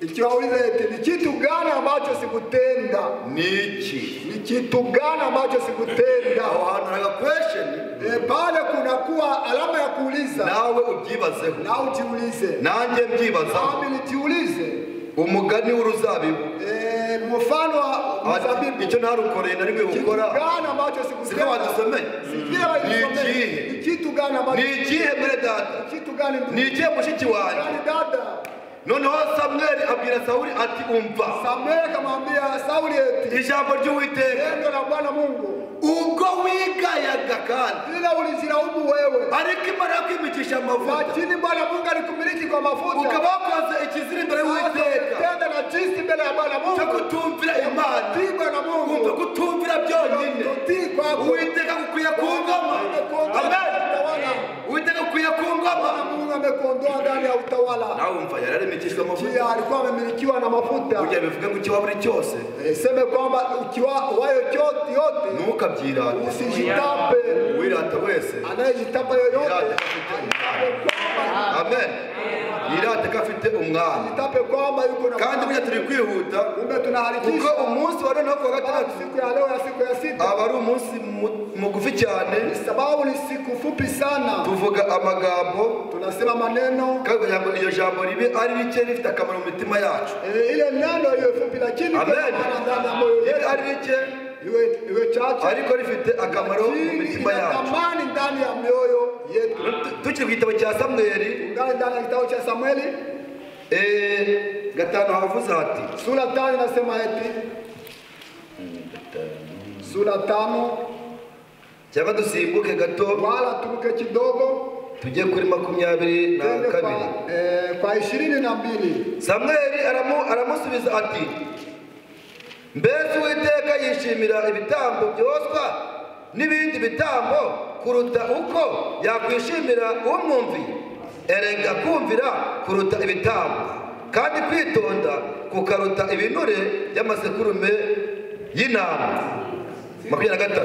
Speaker 2: ikiwauliza eti ni kitu gani ambacho sikutenda?
Speaker 1: ni iki?
Speaker 2: Ni kitu gani ambacho sikutenda?
Speaker 1: Aho hantu hari agakwesheni,
Speaker 2: Pale kunakuwa alama ya kuuliza,
Speaker 1: nawe ubyibazeho,
Speaker 2: na ujiulize,
Speaker 1: nanjye mbyibazaho.
Speaker 2: nami nijiulize.
Speaker 1: Umugani w'uruzabibu,
Speaker 2: Mfano wa mzabibu,
Speaker 1: icyo ntarukoreye nari
Speaker 2: kitu
Speaker 1: gukora,
Speaker 2: gani ambacho
Speaker 1: siko
Speaker 2: sikutenda?
Speaker 1: badusomeye.
Speaker 2: Sikia walisomea. Ni kitu gani ambacho,
Speaker 1: Ni ikihe mwene data?
Speaker 2: kitu gani ndugu?
Speaker 1: Ni ikihe mushiki wanjye?
Speaker 2: Gani dada?
Speaker 1: Noneho Samweli abwira Sawuli ati, umva
Speaker 2: Samuel akamwambia Sauli eti,
Speaker 1: ijambo ry'Uwiteka,
Speaker 2: neno la Bwana Mungu,
Speaker 1: ubwo wigayaga kandi
Speaker 2: bila ulizilaumu wewe,
Speaker 1: ariko imana yakwimikisha amavuta,
Speaker 2: lakini Bwana Mungu alikumiliki kwa mafuta,
Speaker 1: ukaba wakoze ikizira imbere y'Uwiteka
Speaker 2: tenda na jinsi mbele ya Bwana Mungu,
Speaker 1: cyo kutumvira Imana.
Speaker 2: kutii Bwana Mungu,
Speaker 1: Umva, kutumvira byonyine,
Speaker 2: kutii kwako
Speaker 1: Uwiteka gukwiye ku ngoma. Amen. Uwiteka gukwiye ku ngoma.
Speaker 2: Bwana Mungu amekuondoa ndani ya utawala.
Speaker 1: Nawe umva, yari arimikishwa amavuta.
Speaker 2: Pia alikuwa amemilikiwa na mafuta.
Speaker 1: Burya bivuga ngo icyo waba uri cyose
Speaker 2: Seme kwamba ukiwa wayo yote
Speaker 1: ntukabyirate,
Speaker 2: usijitape.
Speaker 1: uwirata wese
Speaker 2: Anayejitapa yoyote
Speaker 1: yirate ko afite umwami. Amen. Yirate ko afite umwami.
Speaker 2: ajitape kwamba yuko na
Speaker 1: Kandi burya turi kwihuta
Speaker 2: kumbe
Speaker 1: kuko
Speaker 2: tunaharikisha
Speaker 1: umunsi wa noneho ku wa gatandatu
Speaker 2: siku ya leo ya siku ya sita,
Speaker 1: aba ari umunsi mugufi cyane.
Speaker 2: sababu ni siku fupi sana.
Speaker 1: Tuvuga amagambo
Speaker 2: Tunasema maneno
Speaker 1: kandi kugira ngo iyo jambo ribe ari rike rifite akamaro mu mitima yacu.
Speaker 2: ile neno iwe fupi, lakini
Speaker 1: Amen.
Speaker 2: maana ndani ya moyo
Speaker 1: Ribe
Speaker 2: yetu
Speaker 1: ari rike
Speaker 2: iwe chache,
Speaker 1: ariko rifite akamaro mu
Speaker 2: lakini
Speaker 1: mitima
Speaker 2: ina
Speaker 1: yacu.
Speaker 2: thamani ndani ya mioyo yetu.
Speaker 1: Tukiri ku gitabo cya Samweli
Speaker 2: Ngale ndani ya kitabu cha Samueli
Speaker 1: 5 havuze hati,
Speaker 2: sura 5 inasema eti, sura 5
Speaker 1: cyangwa dusimbuke gato
Speaker 2: wala turuke kidogo
Speaker 1: tujye kuri 22.
Speaker 2: twende kwa 22.
Speaker 1: Samweli aramusubiza ati, mbese Uwiteka yishimira ibitambo byoswa n'ibindi bitambo kuruta uko yakwishimira umwumviye? Erega kumvira kuruta ibitambo, kandi kwitonda kukaruta ibinure by'amasekurume y'intama. 23.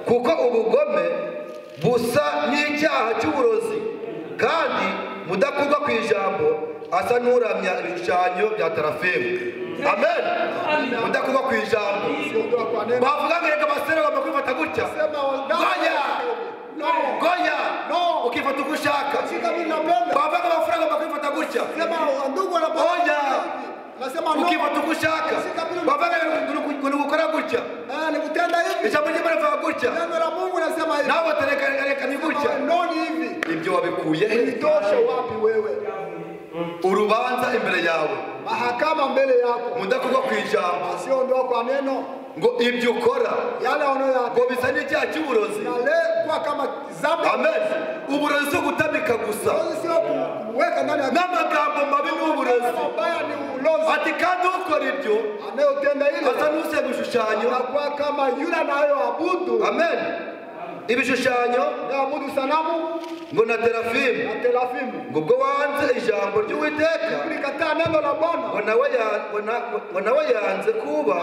Speaker 1: Kuko ubugome busa n'icyaha cy'uburozi, kandi mudakurwa ku ijambo asa n'uramya ibishushanyo bya tarafemu. Amen. Mudakurwa ku ijambo bavuga ngo reka abasore bagomba kwifata gutya, goya ukifata uko ushaka. Bavuga ngo abafura bagomba kwifata gutya, oya ukifata uko ushaka. Bavuga ngo ni gukora gutya, ijambo ry'Imana rivuga gutya, nawe batareka ni gutya. Ibyo wabikuye he?
Speaker 2: Itoshe wapi wewe?
Speaker 1: Urubanza imbere yawe,
Speaker 2: Mahakama mbele yako,
Speaker 1: mudakurwa ku ijambo,
Speaker 2: asiondoa kwa neno
Speaker 1: ngo ibyo ukora
Speaker 2: yale unayoyatenda
Speaker 1: ngo bisa n'icyaha cy'uburozi.
Speaker 2: kwa kama zambi.
Speaker 1: Amen. Uburozi si ugutamika gusa,
Speaker 2: Sio kuweka ndani ya
Speaker 1: n'amagambo mabi ni uburozi.
Speaker 2: mabaya, ni ulozi.
Speaker 1: Ati kandi ukora ibyo
Speaker 2: Anayotenda ile
Speaker 1: asa n'usenga ibishushanyo.
Speaker 2: anakuwa kama yule anayoabudu.
Speaker 1: Amen. ibishushanyo
Speaker 2: Naabudu sanamu
Speaker 1: ngo na terafimu
Speaker 2: na terafimu.
Speaker 1: ngo ubwo wanze ijambo ry'Uwiteka
Speaker 2: Ulikataa neno la Bwana.
Speaker 1: ngo nawe yanze kuba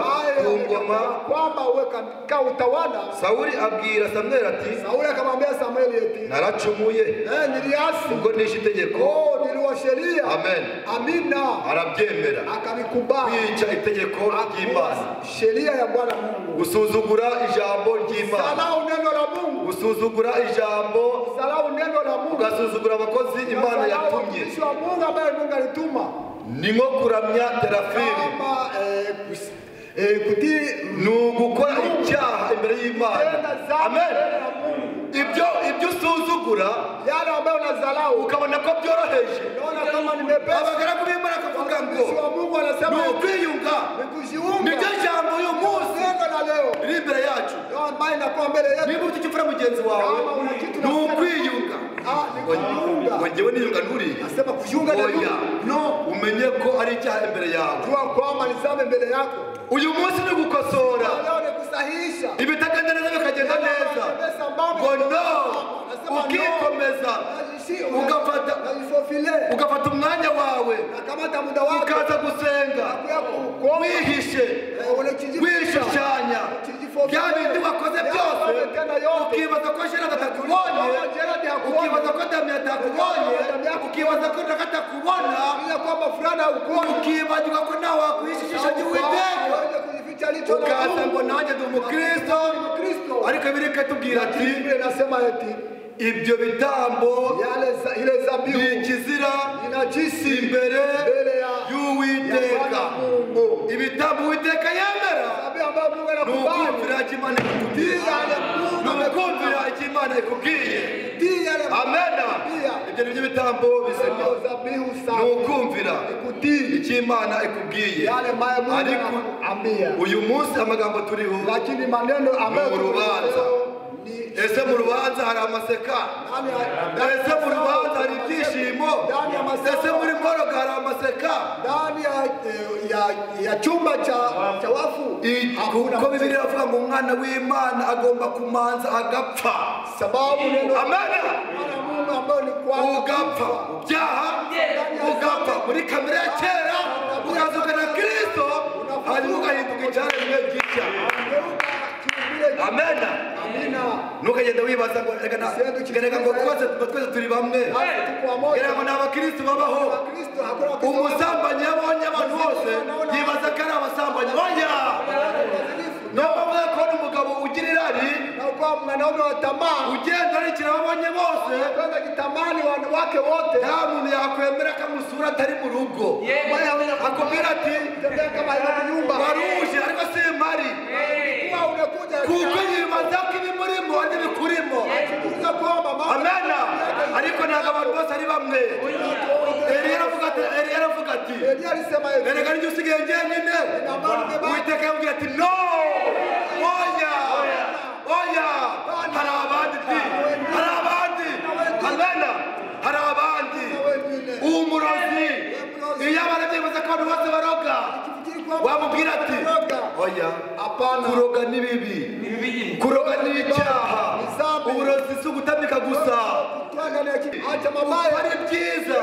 Speaker 1: ku ngoma.
Speaker 2: Kwamba uwe katika utawala.
Speaker 1: Sawuli abwira Samweli ati
Speaker 2: Sauli akamwambia Samueli eti
Speaker 1: naracumuye
Speaker 2: niliasi.
Speaker 1: ubwo nishe itegeko.
Speaker 2: Niliwa sheria.
Speaker 1: Amen.
Speaker 2: Amina.
Speaker 1: Arabyemera
Speaker 2: Akalikubali.
Speaker 1: kwica itegeko ry'Imana,
Speaker 2: sheria ya Bwana Mungu,
Speaker 1: gusuzugura ijambo ry'Imana,
Speaker 2: salau neno la Mungu,
Speaker 1: gusuzugura ijambo,
Speaker 2: salau neno la Mungu,
Speaker 1: ugasuzugura abakozi Imana yatumye.
Speaker 2: mtumishi wa Mungu ambaye Mungu alituma.
Speaker 1: Ni nko kuramya terafiri, ni ugukora icyaha imbere y'Imana. Amen. Ibyo usuzugura
Speaker 2: yale ambayo unazalau
Speaker 1: ukabona ko byoroheje,
Speaker 2: unaona kama nimepesa.
Speaker 1: abagaragu b'Imana kuvuga ngo
Speaker 2: Mtumishi wa Mungu anasema
Speaker 1: ni ukwiyunga.
Speaker 2: ni kujiunga.
Speaker 1: Niryo jambo uyu munsi
Speaker 2: Neno la leo
Speaker 1: riri imbere yacu.
Speaker 2: ndio ambayo inakuwa mbele yetu.
Speaker 1: Niba ufite icyo mugenzi wawe ni ukwiyunga.
Speaker 2: Ni kujiunga.
Speaker 1: ngo njyewe niyunga nturiye,
Speaker 2: Nasema kujiunga na
Speaker 1: oya,
Speaker 2: no
Speaker 1: umenye ko ari icyaha imbere yawe.
Speaker 2: jua kwamba ni dhambi mbele yako.
Speaker 1: Uyu munsi ni gukosora
Speaker 2: Leo ni kusahihisha.
Speaker 1: ibitagenda neza bikagenda neza, ngo no, ukikomeza ugafata umwanya wawe ukaza gusenga wihishe, wishushanya bya bindi wakoze byose, ukibaza ko Shera atakubonye, ukibaza ko Damiya atakubonye, ukibaza ko Ndaka atakubona, ukibagirwa ko nawe wakwishishisha ry'Uwiteka, ukaza ngo nanjye ndi umukristo. Ariko bireke tubwira ati ibyo bitambo ni ikizira imbere y'Uwiteka. Ibitambo Uwiteka yemera ni ukumvira icyo Imana ikubwiye, ni ukumvira icyo Imana ikubwiye. Amena. Ibyo ni byo bitambo bizima, ni ukumvira icyo Imana ikubwiye. Ariko uyu munsi amagambo turiho mu rubanza. Ese mu rubanza hari amaseka? Ese mu rubanza hari ibyishimo? Ese muri moroga hari amaseka?
Speaker 2: Ndani ya chumba cha wafu
Speaker 1: kuko Bibiliya iravuga ngo umwana w'Imana agomba kumanza agapfa.
Speaker 2: Sababu neno
Speaker 1: Amena.
Speaker 2: Mungu ambao ni kwa
Speaker 1: ugapfa byaha, ugapfa muri kamere ya kera, ukazuka na Kristo, hanyuma ugahinduka icyaremwe gishya. Amena. Ntukagenda wibaza ngo reka ngo twese turi bamwe, reka ngo ni abakristo babaho. Umusambanyi yabonye abantu bose yibaza ko ari abasambanyi. Oya, niyo mpamvu kubona umugabo ugira irari ugenda arikira ababonye bose, nta muntu yakwemera ko amusura atari mu rugo. Akubwira ati waruje ariko simpari, kuko yibaza ko ibimurimo n'ibikurimo. Amena. Ariko ntabwo abantu bose ari bamwe. Eliya aravuga ati erega nijye usigaye njyenyine. Uwiteka yamubwira ati no, oya, hari abandi, hari abandi. Amena. Hari abandi. Umurozi iyo abantu bibaza ko abantu bose baroga, wamubwira ati oya, kuroga ni bibi, kuroga ni icyaha, uburozi si ugutamika gusa, ari byiza.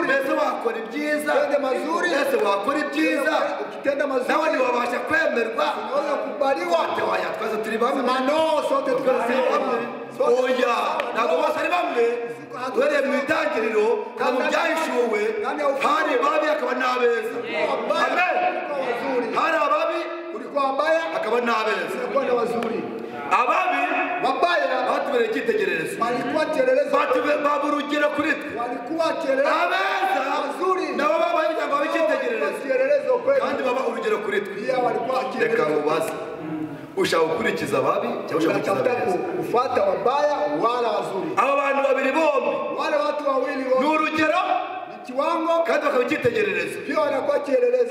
Speaker 1: Mbese wakora ibyiza, mbese wakora ibyiza nawe ntiwabasha kwemerwa. Oya, twese turi bamwe. Oya, ntabwo bose ari bamwe. Uhereye mu itangiriro ntabwo byahishuwe, hari babi hakaba n'abeza. Amen. Hari ababi hakaba n'abeza. Ababi batubereye icyitegererezo, baba urugero kuri twe. Abeza nabo babaye kugira ngo babe icyitegererezo kandi baba urugero kuri twe. Reka mubaze, ushaka gukurikiza ababi cyangwa ushaka gukurikiza abeza? Aba bantu babiri bombi ni urugero kandi bakaba icyitegererezo.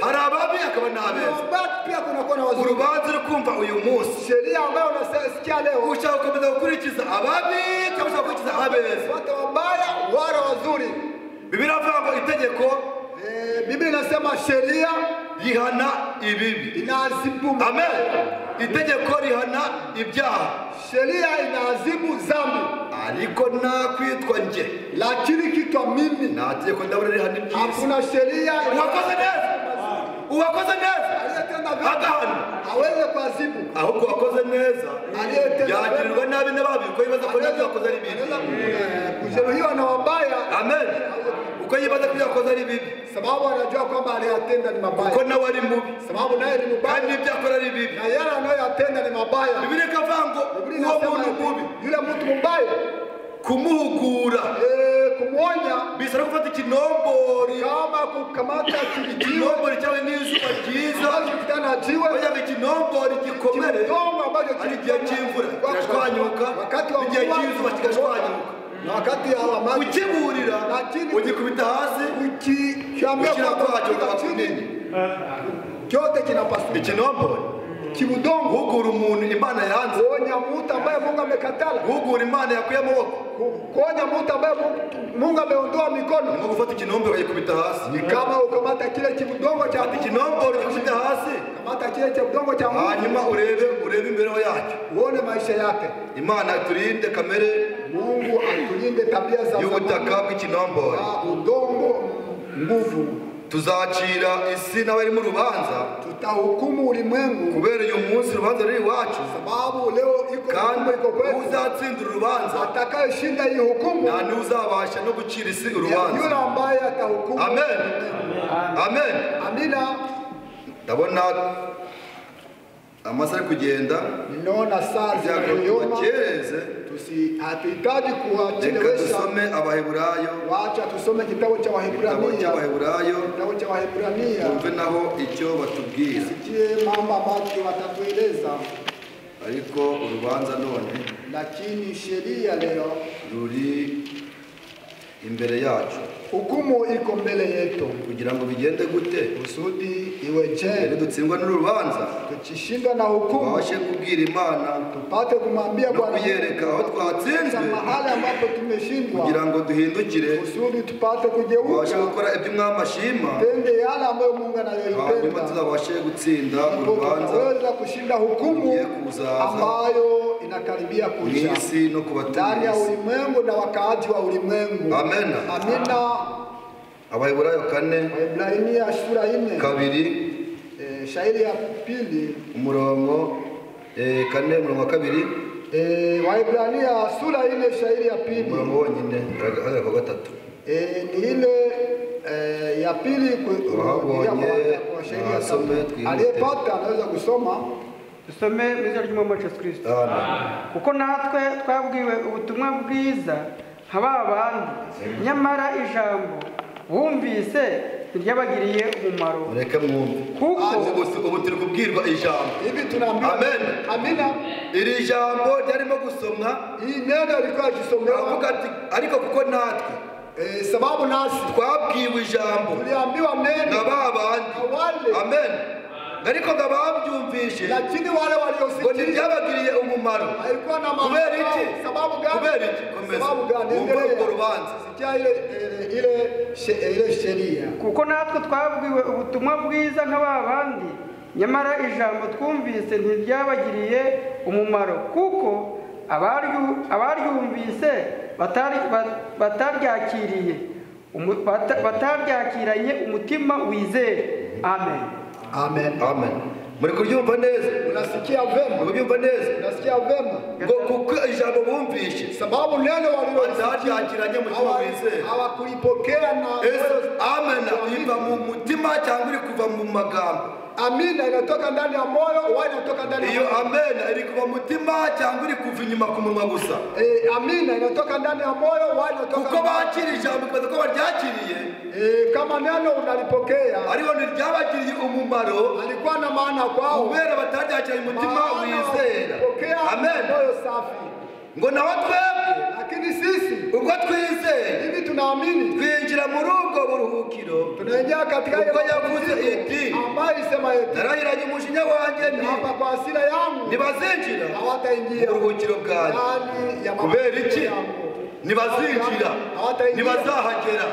Speaker 1: Hari ababi hakaba n'abeza. Urubanza uri kumva uyu munsi, ushaka gukomeza gukurikiza ababi cyangwa ushaka gukurikiza abeza?
Speaker 2: Bibiliya
Speaker 1: Bibiliya ivuga ngo itegeko,
Speaker 2: Biblia inasema sheria
Speaker 1: rihana ibibi.
Speaker 2: inaadhibu.
Speaker 1: Amen. Itegeko rihana ibyaha.
Speaker 2: Sheria inaadhibu dhambi.
Speaker 1: Ariko nta kwitwa nje.
Speaker 2: Lakini kitwa mimi.
Speaker 1: Nta tegeko ndabona rihana ibyiza.
Speaker 2: Hakuna sheria.
Speaker 1: Uwakoze neza. Uwakoze neza. Agahana.
Speaker 2: Hawezi kuadhibu.
Speaker 1: Ahubwo wakoze neza. Yagirirwa nabi n'ababi uko yibaza ko nabyo yakoze ari bibi.
Speaker 2: Kujeruhiwa na wabaya.
Speaker 1: Amen. Uko yibaza ko yakoze ari bibi.
Speaker 2: Sababu anajua kwamba aliyatenda ni mabaya.
Speaker 1: Uko nawe ari mubi.
Speaker 2: Sababu naye ni mubaya.
Speaker 1: Kandi ibyo akora ari bibi.
Speaker 2: Na yale anayoyatenda ni mabaya.
Speaker 1: Biblia ikavuga ngo uwo muntu mubi,
Speaker 2: yule mtu mubaya,
Speaker 1: kumuhugura,
Speaker 2: kumwonya,
Speaker 1: bisaba gufata ikinombori,
Speaker 2: kama kukamata
Speaker 1: ikinombori cyawe n'izuba ryiza,
Speaker 2: kitana jiwe,
Speaker 1: oya ikinombori gikomere, ari igihe cy'imvura kirashwanyuka, igihe cy'izuba kigashwanyuka.
Speaker 2: Wakati hawa maji
Speaker 1: ukiburira ugikubita hasi ukishyira kwacyo kinini
Speaker 2: cyote kinapasuka.
Speaker 1: Ikinombori
Speaker 2: kibudongo,
Speaker 1: hugura umuntu Imana yanze,
Speaker 2: kuonya mtu ambaye Mungu amekatala,
Speaker 1: hugura Imana yakuye amaboko,
Speaker 2: kuonya mtu ambaye Mungu ameondoa mikono.
Speaker 1: Ni gufata ikinombori ukagikubita hasi.
Speaker 2: Ni kama ukamata kile kibudongo cha
Speaker 1: ikinombori ukagikubita hasi,
Speaker 2: kamata kile kibudongo cha Mungu,
Speaker 1: hanyuma urebe imbereho yacyo,
Speaker 2: uone maisha yake.
Speaker 1: Imana turinde kamere,
Speaker 2: Mungu atulinde tabia za
Speaker 1: y'ubutaka bw'ikinombori.
Speaker 2: Udongo nguvu.
Speaker 1: Tuzacira isi n'abari mu rubanza,
Speaker 2: tutahukumu ulimwengu
Speaker 1: kubera uyu munsi urubanza ruri iwacu,
Speaker 2: sababu leo iko
Speaker 1: kandi
Speaker 2: kwetu.
Speaker 1: uzatsindira urubanza
Speaker 2: atakayeshinda hii hukumu
Speaker 1: nta n'uzabasha no gucira isi urubanza.
Speaker 2: Yule ambaye atahukumu.
Speaker 1: Amen. Amen.
Speaker 2: Amina.
Speaker 1: Ndabona amasaha kugenda,
Speaker 2: ninaona saa zinayoyoma, hatuhitaji kuwachelewesha.
Speaker 1: Reka tusome Abaheburayo,
Speaker 2: wacha tusome kitabu cha Wahebrania, tumve
Speaker 1: naho icyo batubwira,
Speaker 2: sikie mambo ambayo watatueleza.
Speaker 1: Ariko urubanza none,
Speaker 2: lakini sheria leo
Speaker 1: ruri imbere yacu,
Speaker 2: hukumu iko mbele yetu,
Speaker 1: kugira ngo bigende gute,
Speaker 2: usudi iwe je,
Speaker 1: dutsindwa n'urubanza,
Speaker 2: tukishindwa na hukumu,
Speaker 1: twabashe kubwira Imana,
Speaker 2: tupate kumwambia Bwana,
Speaker 1: kuyereka aho twatsinzwe,
Speaker 2: mahali ambapo tumeshindwa,
Speaker 1: kugira ngo duhindukire,
Speaker 2: usudi tupate kugeuka,
Speaker 1: twabashe gukora ibyo Umwami ashima,
Speaker 2: tende yale ambayo Mungu anayoipenda,
Speaker 1: hanyuma tuzabashe gutsinda urubanza,
Speaker 2: tunaweza kushinda hukumu ambayo inakaribia kuja
Speaker 1: mwisi no kubatumiza
Speaker 2: ndani ya ulimwengu na wakaaji wa ulimwengu.
Speaker 1: Amen.
Speaker 2: Amina.
Speaker 1: Abaheburayo 4,
Speaker 2: Waebrania sura 4,
Speaker 1: 2,
Speaker 2: shairi ya pili,
Speaker 1: umurongo 4 umurongo wa 2,
Speaker 2: Waebrania sura 4 shairi ya pili,
Speaker 1: umurongo wonyine hagati kwa gatatu,
Speaker 2: ni ile ya pili kwa shairi ya tatu. Aliyepata anaweza kusoma.
Speaker 3: Dusome mu izina ry'Umwami Yesu Kristo. Kuko natwe twabwiwe ubutumwa bwiza nk'aba bandi, nyamara ijambo bumvise ntiryabagiriye umumaro.
Speaker 1: Reka mwumve kuko ubu turi kubwirwa ijambo.
Speaker 2: Hivi tunaambiwa.
Speaker 1: Amen.
Speaker 2: Amina.
Speaker 1: Iri jambo ryarimo gusomwa,
Speaker 2: hii neno lilikuwa likisomewa,
Speaker 1: avuga ati ariko kuko natwe
Speaker 2: sababu nasi
Speaker 1: twabwiwe ijambo,
Speaker 2: tuliambiwa neno
Speaker 1: na babandi. Amen. Ariko ngababyumvishe,
Speaker 2: lakini wale waliosikia
Speaker 1: ntibyabagiriye umumaro.
Speaker 2: Haikuwa na
Speaker 1: maana. Kubera iki?
Speaker 2: Sababu gani?
Speaker 1: Kubera iki?
Speaker 2: Sababu gani?
Speaker 1: Endelea urubanza.
Speaker 2: Sikia ile sheria.
Speaker 3: Kuko natwe twabwiwe ubutumwa bwiza nk'ababandi, nyamara ijambo twumvise ntiryabagiriye umumaro, kuko abaryumvise bataryakiranye umutima wizeye. Amen.
Speaker 2: Amen.
Speaker 1: Amen. Muri kuryumva neza?
Speaker 2: Unasikia vema?
Speaker 1: Kuryumva neza?
Speaker 2: Unasikia vema?
Speaker 1: Ngo kuko ijambo bumvishe,
Speaker 2: sababu neno
Speaker 1: walilosikia mutima wizeye,
Speaker 2: hawakulipokea na
Speaker 1: amen, iva mu mutima cyangwa iri kuva mu magambo.
Speaker 2: Amina inatoka ndani ya moyo, wala inatoka ndani ya
Speaker 1: iyo amen iri kuva mu mutima cyangwa iri kuva inyuma ku munwa gusa.
Speaker 2: Amina inatoka ndani ya moyo, wala inatoka
Speaker 1: kuko bakira ijambo ko baryakiriye,
Speaker 2: kama neno unalipokea
Speaker 1: ariko ntiryabagiriye umumaro,
Speaker 2: alikuwa na maana kwao,
Speaker 1: kubera bataryakiriye umutima wizera. Amen.
Speaker 2: Moyo safi.
Speaker 1: Ngo nawe twebwe,
Speaker 2: lakini sisi
Speaker 1: ubwo twizeye,
Speaker 2: hivi tunaamini,
Speaker 1: twinjira muri ubwo buruhukiro,
Speaker 2: tunaingia katika
Speaker 1: ubwo yavuze iti,
Speaker 2: ambayo isema eti,
Speaker 1: narahiranye umujinya wanjye
Speaker 2: hapa kwa hasira yangu
Speaker 1: ntibazinjira
Speaker 2: hawataingia
Speaker 1: uburuhukiro bwanjye. Kubera iki? ntibazinjira ntibazahagera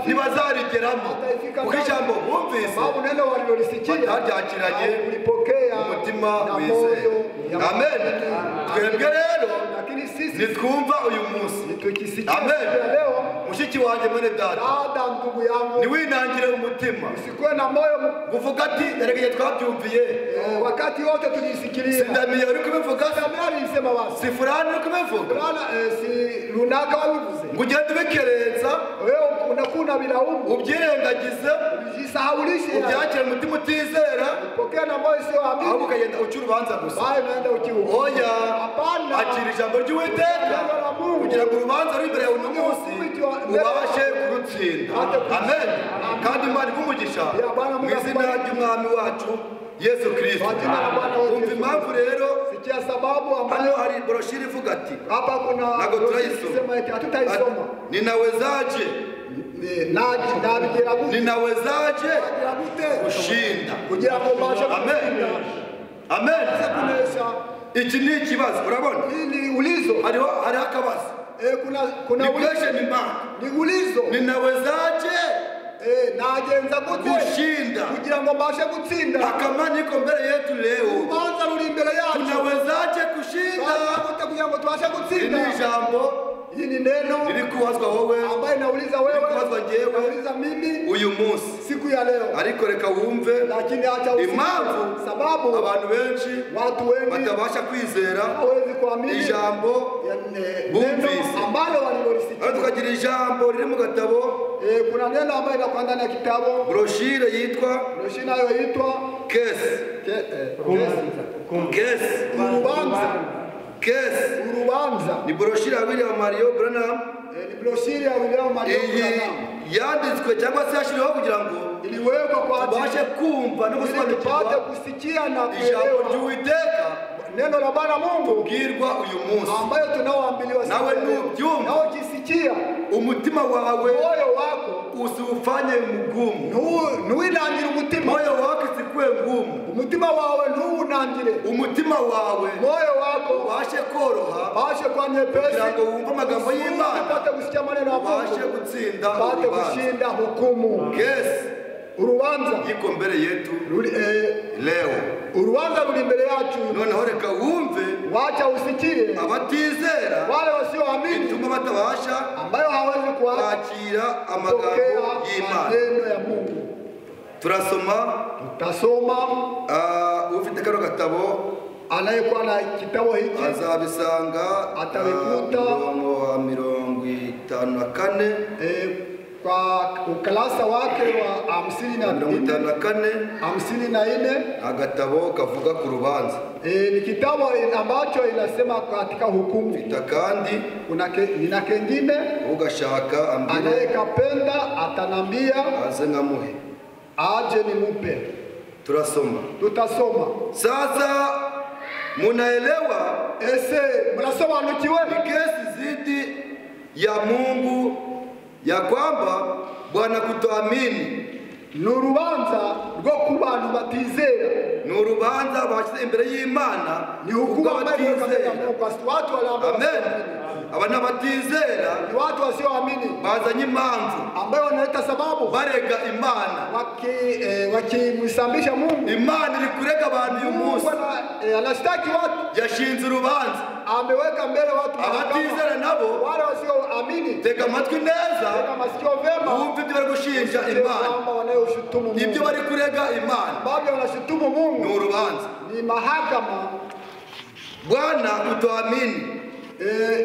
Speaker 1: ntibazarigeramo kuko ijambo bumvise bataryakiranye umutima wizeye. Amen. Twebwe rero nitwumva uyu munsi, amen, mushiki wanjye mwene data, niwinangire umutima uvuga ati erega twabyumviye
Speaker 2: wakati wote tulisikiliza,
Speaker 1: sindamiye uri kubivuga, si fulani uri kubivuga,
Speaker 2: si runaka wabivuze,
Speaker 1: ngo ugende ubikereza
Speaker 2: wewe unakuna bilaumu,
Speaker 1: ubyirengagize,
Speaker 2: ubisahaulishe,
Speaker 1: ubyakire umutima utizera,
Speaker 2: pokea na moyo sio amini,
Speaker 1: ahubwo ukagenda uca urubanza gusa.
Speaker 2: unaenda ukiwa
Speaker 1: oya, akira ijambo ry'Uwiteka kugira ngo urubanza ruri imbere yawe uno munsi ubashe kurutsinda. Amen. Kandi Imana igumugisha mu izina ry'Umwami wacu Yesu Kristo. Umva impamvu rero hano hari broshiri ivuga ati ntabwo turayisoma, ninawezaje ninawezaje kushinda. Amen. Amen. Iki ni ikibazo, urabona hariho akabazo,
Speaker 2: kuna
Speaker 1: ulizo, ninawezaje
Speaker 2: nagenza gute
Speaker 1: kushinda
Speaker 2: kugira ngo mbashe gutsinda.
Speaker 1: Akamani iko mbele yetu leo,
Speaker 2: ubanza ruri imbere yacu,
Speaker 1: tunawezaje kushinda
Speaker 2: kugira ngo tubashe gutsinda.
Speaker 1: Ni jambo
Speaker 2: hili ni neno
Speaker 1: nilikuwazwa wewe,
Speaker 2: ambaye nauliza wewe,
Speaker 1: nilikuwazwa jewe,
Speaker 2: nauliza mimi
Speaker 1: uyu munsi,
Speaker 2: siku ya leo.
Speaker 1: Ariko reka wumve,
Speaker 2: lakini acha
Speaker 1: impamvu
Speaker 2: sababu
Speaker 1: abantu benshi
Speaker 2: watu wengi
Speaker 1: batabasha kwizera
Speaker 2: hawezi kuamini
Speaker 1: ijambo bumvise,
Speaker 2: ambalo walilosikia.
Speaker 1: Tukagira ijambo riri mu gatabo,
Speaker 2: kuna neno ambayo inakuwa ndani ya kitabu,
Speaker 1: broshire yitwa
Speaker 2: Urubanza.
Speaker 1: Ni broshire ya William Mario Branham,
Speaker 2: ni broshire ya William Mario Branham
Speaker 1: yanditswe cyangwa se yashiriweho kugira ngo
Speaker 2: iliwekwa kwa
Speaker 1: tubashe kumva no gusobanukirwa
Speaker 2: kusikia na
Speaker 1: ijambo ry'Uwiteka,
Speaker 2: neno la Bwana Mungu
Speaker 1: tubwirwa uyu munsi,
Speaker 2: ambayo tunaoambiliwa
Speaker 1: nawe nubyumva,
Speaker 2: nawe ukisikia
Speaker 1: umutima wawe
Speaker 2: moyo wako
Speaker 1: usiufanye mgumu,
Speaker 2: nuwinangire umutima,
Speaker 1: moyo wako usikuwe ngumu,
Speaker 2: umutima wawe nuwunangire,
Speaker 1: umutima wawe
Speaker 2: moyo wako
Speaker 1: ubashe koroha,
Speaker 2: ubashe kwa nyepesi,
Speaker 1: kugira ngo wumve amagambo y'Imana,
Speaker 2: upate kusikia maneno ya Mungu,
Speaker 1: ubashe gutsinda,
Speaker 2: upate kushinda hukumu. Urubanza
Speaker 1: iko mbele yetu leo,
Speaker 2: urubanza ruri imbere yacu.
Speaker 1: Noneho reka wumve,
Speaker 2: wacha usikie
Speaker 1: abatizera,
Speaker 2: wale wasioamini,
Speaker 1: ituma batabasha
Speaker 2: ambayo hawezi
Speaker 1: kwakira amagambo y'Imana,
Speaker 2: maneno ya Mungu.
Speaker 1: Tutasoma ufite kano gatabo,
Speaker 2: anayekuwa na kitabu hiki
Speaker 1: azabisanga
Speaker 2: atabikuta
Speaker 1: wa 54
Speaker 2: kwa ukalasa wake wa 54
Speaker 1: agatabo kavuga ku rubanza.
Speaker 2: Ni kitabu ambacho inasema katika hukumu.
Speaker 1: Kandi
Speaker 2: nina kengine
Speaker 1: ugashaka ambire,
Speaker 2: anayekapenda atanambia
Speaker 1: aze ngamuhe,
Speaker 2: aje nimupe.
Speaker 1: Tutasoma. Sasa munaelewa,
Speaker 2: mnasobanukiwe
Speaker 1: ni kesi zidi ya Mungu ya kwamba Bwana kutoamini
Speaker 2: ni urubanza rwo ku bantu batizera,
Speaker 1: ni urubanza bashyize imbere y'Imana,
Speaker 2: ni hukumu ambayo
Speaker 1: batizera.
Speaker 2: Watu wale
Speaker 1: Amen. Abana batizera
Speaker 2: ni watu wasioamini,
Speaker 1: bazanye impamvu
Speaker 2: ambayo wanaleta sababu
Speaker 1: barega Imana,
Speaker 2: wakimsambisha Mungu.
Speaker 1: Imana iri kurega abantu uyu munsi,
Speaker 2: anashtaki watu,
Speaker 1: yashinze urubanza,
Speaker 2: ameweka mbele watu
Speaker 1: abatizera nabo,
Speaker 2: wale wasioamini.
Speaker 1: Tega amatwi neza,
Speaker 2: tega masikio vema,
Speaker 1: wumve ibyo bari gushinja Imana, ibyo bari kurega Imana,
Speaker 2: babyo wanashutumu Mungu,
Speaker 1: ni urubanza,
Speaker 2: ni mahakama.
Speaker 1: Bwana kutoamini,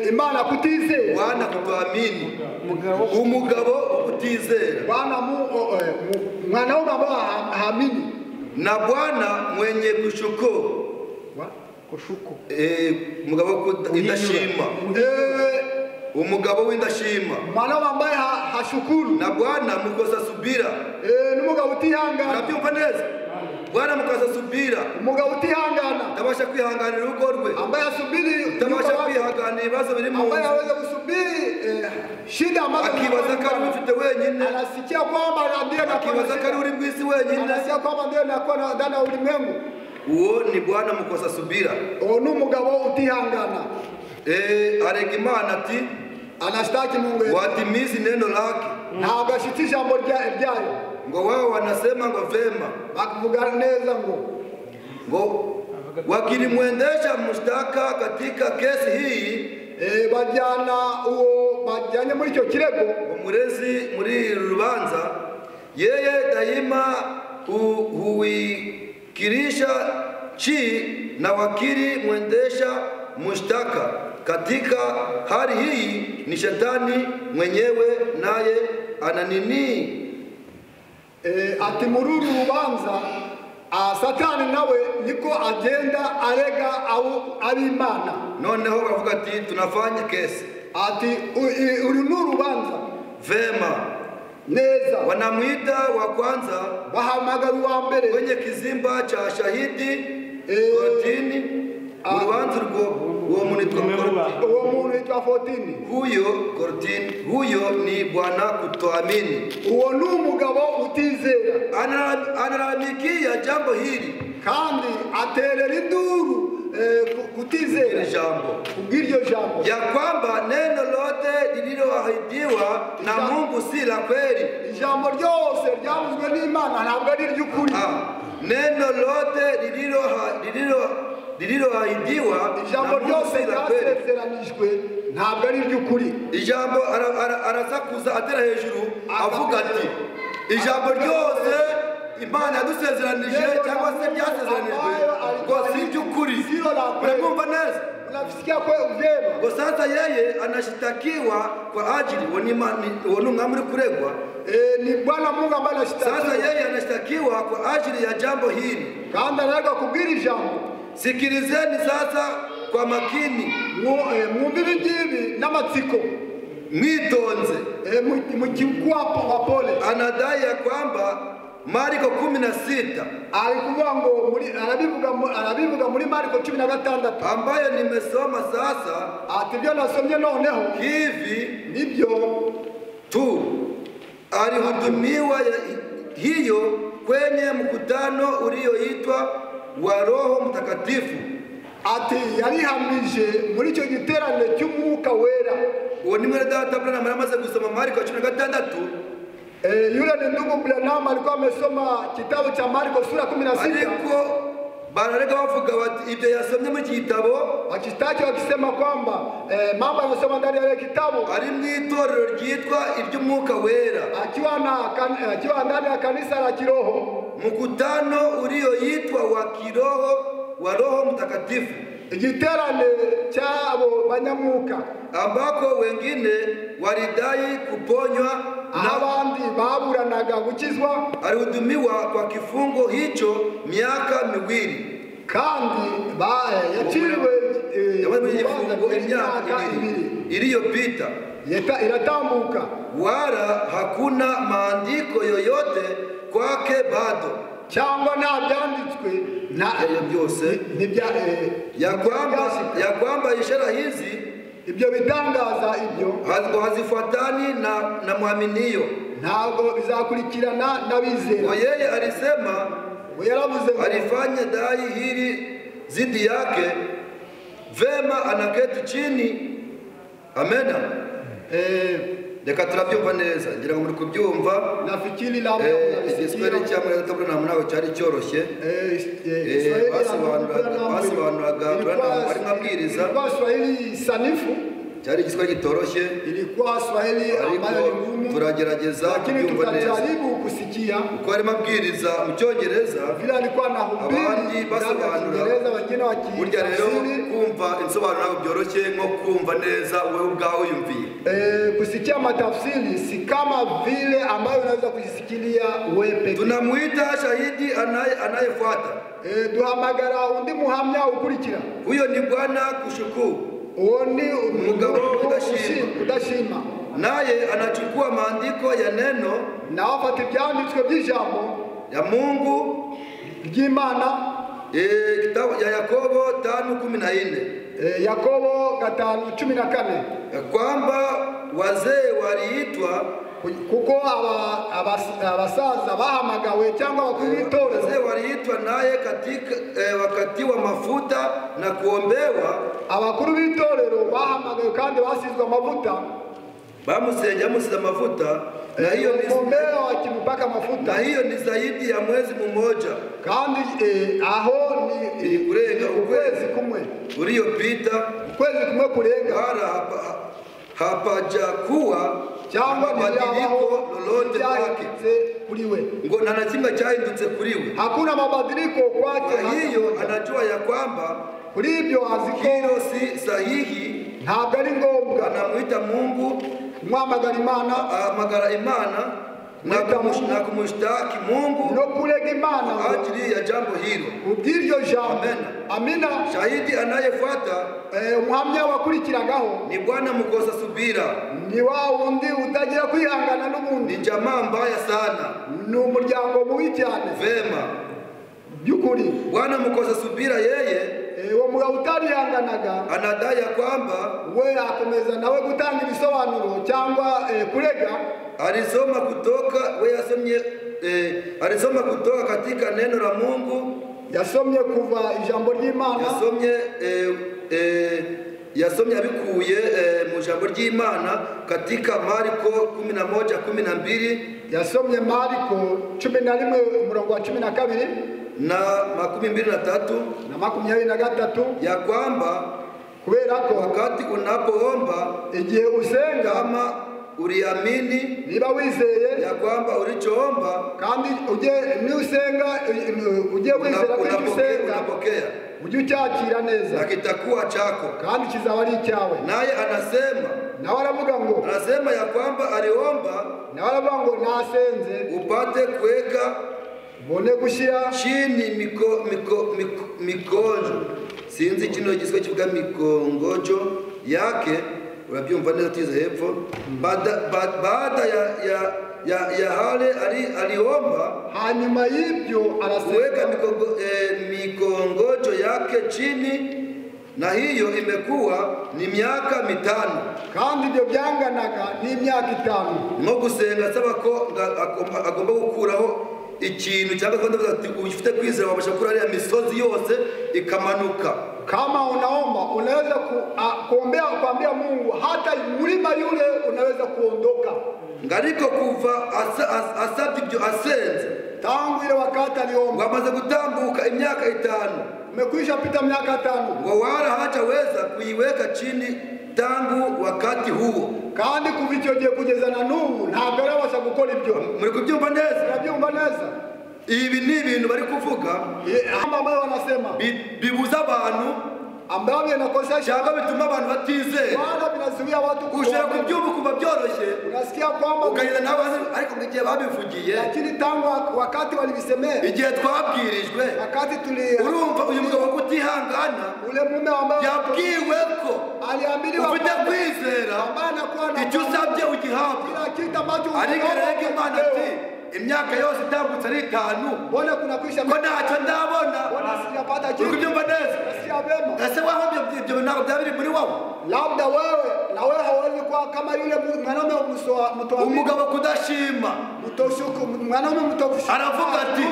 Speaker 2: Imana kutizera,
Speaker 1: Bwana kutoamini, umugabo kutizera,
Speaker 2: mwanaume ambaye haamini,
Speaker 1: na Bwana mwenye kushuku, umugabo kudashima, umugabo w'indashima,
Speaker 2: mwanaume ambaye hashukuru,
Speaker 1: na Bwana mukosa subira,
Speaker 2: n'umugabo utihangana.
Speaker 1: Nabyumva neza, Bwana mukosa subira,
Speaker 2: umugabo utihangana,
Speaker 1: tabasha kwihanganira urugo rwe,
Speaker 2: ambaye asubiri,
Speaker 1: tabasha kwihanganira ibibazo biri mu,
Speaker 2: ambaye aweze kusubiri shida ambazo
Speaker 1: akibaza ko ari ufite wenyine,
Speaker 2: anasikia kwamba ndiye
Speaker 1: akibaza ko ari uri mu isi wenyine,
Speaker 2: anasikia kwamba ndiye anakuwa ndani ya ulimwengu.
Speaker 1: Uwo ni Bwana mukosa subira,
Speaker 2: uwo ni umugabo utihangana.
Speaker 1: Arega Imana ati
Speaker 2: anashtaki Mungu yetu.
Speaker 1: watimizi neno lake.
Speaker 2: Ntabwo ashitse ijambo ryayo.
Speaker 1: Ngo wao wanasema ngo vema,
Speaker 2: bakuvuga neza
Speaker 1: ngo wakilimwendesha mshtaka katika kesi hii, bajyanye muri icyo kirego umurezi muri rubanza, yeye daima huikirisha chi na wakili mwendesha mshtaka. Katika hali hii ni shetani mwenyewe, naye ananini
Speaker 2: ati muri uru rubanza Satani nawe niko agenda arega ab'Imana.
Speaker 1: Noneho bavuga ati tunafanya kesi,
Speaker 2: ati uri n'urubanza
Speaker 1: vema
Speaker 2: neza.
Speaker 1: Wanamuita wa kwanza,
Speaker 2: bahamagara wa mbere
Speaker 1: kwenye kizimba cha shahidi kotini. Urubanza uwo muntu yitwa Fotini. Huyo ni bwana kutoamini.
Speaker 2: Uwo ni umugabo utizera,
Speaker 1: analalamikia jambo hili
Speaker 2: kandi aterera induru kutizera kubw'iryo jambo,
Speaker 1: ya kwamba neno lote lililoahidiwa na Mungu si la kweli.
Speaker 2: Ijambo ryose ryavuzwe n'Imana ntabwo ari iry'ukuri.
Speaker 1: Neno lote lililoahidiwa
Speaker 2: ijambo ryose ryasezeranijwe ntabwo ari iry'ukuri.
Speaker 1: Ijambo arasakuza atera hejuru avuga ati ijambo ryose Imana yadusezeranije cyangwa se byasezeranijwe ngo si iry'ukuri. Murumva neza?
Speaker 2: Unafisikia kwa vyema.
Speaker 1: Kwa sasa yeye anashitakiwa kwa ajili wonu ngamuri kuregwa.
Speaker 2: Ni Bwana Mungu ambaye anashitakiwa.
Speaker 1: Sasa yeye anashitakiwa kwa ajili ya jambo hili.
Speaker 2: Kandi anataka kubiri jambo.
Speaker 1: Sikilizeni sasa kwa makini.
Speaker 2: Mwumvire ngibi n'amatsiko.
Speaker 1: Mwitonze.
Speaker 2: Mukikwapo wapole.
Speaker 1: Anadai ya kwamba Mariko 16
Speaker 2: alikuwa ngo arabivuga muri Mariko 16
Speaker 1: ambayo nimesoma sasa.
Speaker 2: Atibyo nasomye noneho
Speaker 1: hivi
Speaker 2: ndivyo
Speaker 1: tu alihudumiwa hiyo kwenye mkutano ulioitwa wa Roho Mtakatifu.
Speaker 2: Ati yarihamije muri icyo giterane cy'umwuka wera.
Speaker 1: Uwo ni mwene data Branham amaze gusoma Mariko 16.
Speaker 2: Yule ni ndugu Branham alikuwa amesoma kitabu cha Marko sura 16.
Speaker 1: Ariko bararega bavuga bati ibyo yasomye muri iki gitabo,
Speaker 2: wakitaki wakisema kwamba mambo yanasoma ndani ya kitabu
Speaker 1: ari mu itorero ryitwa iby'umwuka wera,
Speaker 2: akiwa ndani ya kanisa la kiroho,
Speaker 1: mkutano ulioitwa wa kiroho wa Roho Mtakatifu,
Speaker 2: igiterane cyabo banyamuka,
Speaker 1: ambako wengine walidai kuponywa
Speaker 2: na abandi baburanaga gukizwa.
Speaker 1: Alihudumiwa kwa kifungo hicho miaka 2,
Speaker 2: kandi yaciriwe
Speaker 1: imyaka 2 iliyopita.
Speaker 2: Inatambuka,
Speaker 1: wala hakuna maandiko yoyote kwake bado,
Speaker 2: cyangwa nta byanditswe na
Speaker 1: byose ya kwamba ishara hizi
Speaker 2: ibyo bitangaza ibyo
Speaker 1: hazifuatani na muaminiyo,
Speaker 2: ntabwo bizakurikirana n'abizera.
Speaker 1: Kwa yeye alisema, alifanya dai hili zidi yake, vema anaketi chini. Amena. Reka turabyumva neza, ngira ngo muri kubyumva.
Speaker 2: Nafikiri la
Speaker 1: igiswere cyamwe gatabura na mnawe cyari cyoroshye. Basobanuraga ari mabwiriza.
Speaker 2: Swahili sanifu
Speaker 1: cyari igiswahili kitoroshye,
Speaker 2: ilikuwa Swahili ambayo ni ngumu,
Speaker 1: turagerageza kubyumva neza.
Speaker 2: Tunajaribu kusikia
Speaker 1: uko ari mabwiriza mu Cyongereza,
Speaker 2: vile alikuwa anahubiri
Speaker 1: abandi basobanura,
Speaker 2: wengine
Speaker 1: burya rero kumva insobanuro byoroshye nko kumva neza wewe ubwawe yumviye.
Speaker 2: Kusikia matafsiri si kama vile ambayo unaweza kujisikilia wewe pekee.
Speaker 1: Tunamuita shahidi anayefuata.
Speaker 2: Duhamagara undi muhamya ukurikira.
Speaker 1: Huyo ni Bwana Kushukuru,
Speaker 2: uoni umugabo udashima,
Speaker 1: naye anachukua maandiko ya neno
Speaker 2: na wafata ibyanditswe by'ijambo
Speaker 1: ya Mungu
Speaker 2: ry'Imana.
Speaker 1: Kitabu ya Yakobo 5:14,
Speaker 2: Yakobo 5:14,
Speaker 1: kwamba wazee waliitwa
Speaker 2: kuko abasaza bahamagawe cyangwa bakuru b'itorero,
Speaker 1: wazee waliitwa naye katika wakati wa mafuta na kuombewa.
Speaker 2: Abakuru b'itorero bahamagawe kandi basizwe amavuta
Speaker 1: bamusengera musiza mafuta, na hiyo
Speaker 2: Walimwombea wakimpaka mafuta.
Speaker 1: na hiyo ni zaidi ya mwezi mmoja
Speaker 2: Kandi aho ni
Speaker 1: kurenga
Speaker 2: ukwezi kumwe.
Speaker 1: uliopita,
Speaker 2: Ukwezi kumwe kurenga.
Speaker 1: wala hapajakuwa
Speaker 2: Cyangwa
Speaker 1: mabadiliko lolote kwake,
Speaker 2: kuliwe.
Speaker 1: ngo nta na kimwe cyahindutse kuriwe.
Speaker 2: Hakuna mabadiliko kwake.
Speaker 1: Kwa hiyo anajua ya kwamba
Speaker 2: kuri ibyo aziko
Speaker 1: hilo si sahihi,
Speaker 2: ntabwo ari ngombwa.
Speaker 1: anamuita Mungu,
Speaker 2: Mwamagara Imana,
Speaker 1: amagara Imana na kumushtaki Mungu
Speaker 2: no kurega Imana
Speaker 1: kwa ajili ya jambo hilo.
Speaker 2: ubwiryo jambo. Amina.
Speaker 1: Shahidi anayefuata
Speaker 2: umuhamya wakurikiragaho
Speaker 1: ni Bwana Mukosa Subira,
Speaker 2: ni wa wundi utagira kwihangana n'ubundi.
Speaker 1: ni jamaa mbaya sana,
Speaker 2: Ni umuryango mubi cyane.
Speaker 1: vema.
Speaker 2: Byukuri
Speaker 1: Bwana Mukosa Subira yeye
Speaker 2: uwo mugabo utarihanganaga
Speaker 1: anadai ya kwamba
Speaker 2: we akomeza nawe gutanga ibisobanuro cyangwa kurega.
Speaker 1: alisoma kutoka katika neno la Mungu,
Speaker 2: Yasomye kuva ijambo ry'Imana,
Speaker 1: yasomye abikuye mu jambo ry'Imana katika Marko 11:12
Speaker 2: yasomye Marko 11:12
Speaker 1: na 23
Speaker 2: na 23
Speaker 1: ya kwamba
Speaker 2: kubera ko
Speaker 1: wakati unapoomba,
Speaker 2: igihe usenga,
Speaker 1: kama uliamini
Speaker 2: niba wizeye
Speaker 1: ya kwamba ulichoomba
Speaker 2: kandi ni usenga ugiye wizera ko usenga
Speaker 1: unapokea,
Speaker 2: ujye ucyakira neza
Speaker 1: na kitakuwa chako.
Speaker 2: kandi kizaba ari icyawe.
Speaker 1: Naye anasema ya kwamba aliomba
Speaker 2: nawe aravuga ngo nasenze
Speaker 1: upate kuweka
Speaker 2: ubone gushyira
Speaker 1: chini mikonjo, sinzi kino giswe kivuga mikongojo yake, urabyumva neza tiza hepfo. Baada ya hale aliomba,
Speaker 2: hanyuma y'ibyo
Speaker 1: kuweka mikongojo yake chini, na hiyo imekuwa ni miaka 5,
Speaker 2: kandi ibyo byanganaga n'imyaka 5.
Speaker 1: nko gusenga saba ko agomba gukuraho ikintu cyangwa se ndavuga ati ufite kwizera wabasha kuri ariya misozi yose ikamanuka.
Speaker 2: Kama unaomba unaweza kuambia Mungu hata mlima yule unaweza kuondoka.
Speaker 1: Ngariko kuva asabye ibyo asenze,
Speaker 2: tangu ile wakati aliomba,
Speaker 1: wamaze gutambuka imyaka 5,
Speaker 2: umekwisha pita miaka 5,
Speaker 1: ngo wala hajaweza kuiweka chini tangu wakati huo,
Speaker 2: kandi kuva icyo gihe kugeza na n'ubu ntabwo arabasha gukora ibyo.
Speaker 1: muri kubyumva neza?
Speaker 2: Urabyumva neza?
Speaker 1: Ibi ni ibintu bari kuvuga
Speaker 2: ambayo wanasema
Speaker 1: bibuza abantu,
Speaker 2: ambavyo inakosesha
Speaker 1: cyangwa bituma abantu batizera,
Speaker 2: wala binazuia watu
Speaker 1: ushaka kubyumva kuba byoroshye,
Speaker 2: unasikia kwamba
Speaker 1: ukagenda nawe, ariko mu gihe babivugiye,
Speaker 2: lakini tangu wakati walivisemea,
Speaker 1: igihe twabwirijwe,
Speaker 2: wakati
Speaker 1: urumva uyu mugabo kutihangana,
Speaker 2: ule mume ambaye
Speaker 1: yabwiwe ko
Speaker 2: aliambiliwa
Speaker 1: ufite kwizera, icyo usabye ugihabwa.
Speaker 2: kila kitu ambacho
Speaker 1: ariko rege Imana ati imyaka yose itambutse ari 5,
Speaker 2: mbona kuna kwisha
Speaker 1: ko ntacyo ndabona,
Speaker 2: mbona sijapata kitu.
Speaker 1: ubyumva neza?
Speaker 2: Sikia vema.
Speaker 1: Ese waho ibyo ntabwo byabiri muri wowe?
Speaker 2: Labda wewe na wewe hawezi kuwa kama yule mwanaume mtoa
Speaker 1: umugabo kudashima,
Speaker 2: mtoshuku mwanaume mtokushuku.
Speaker 1: aravuga ati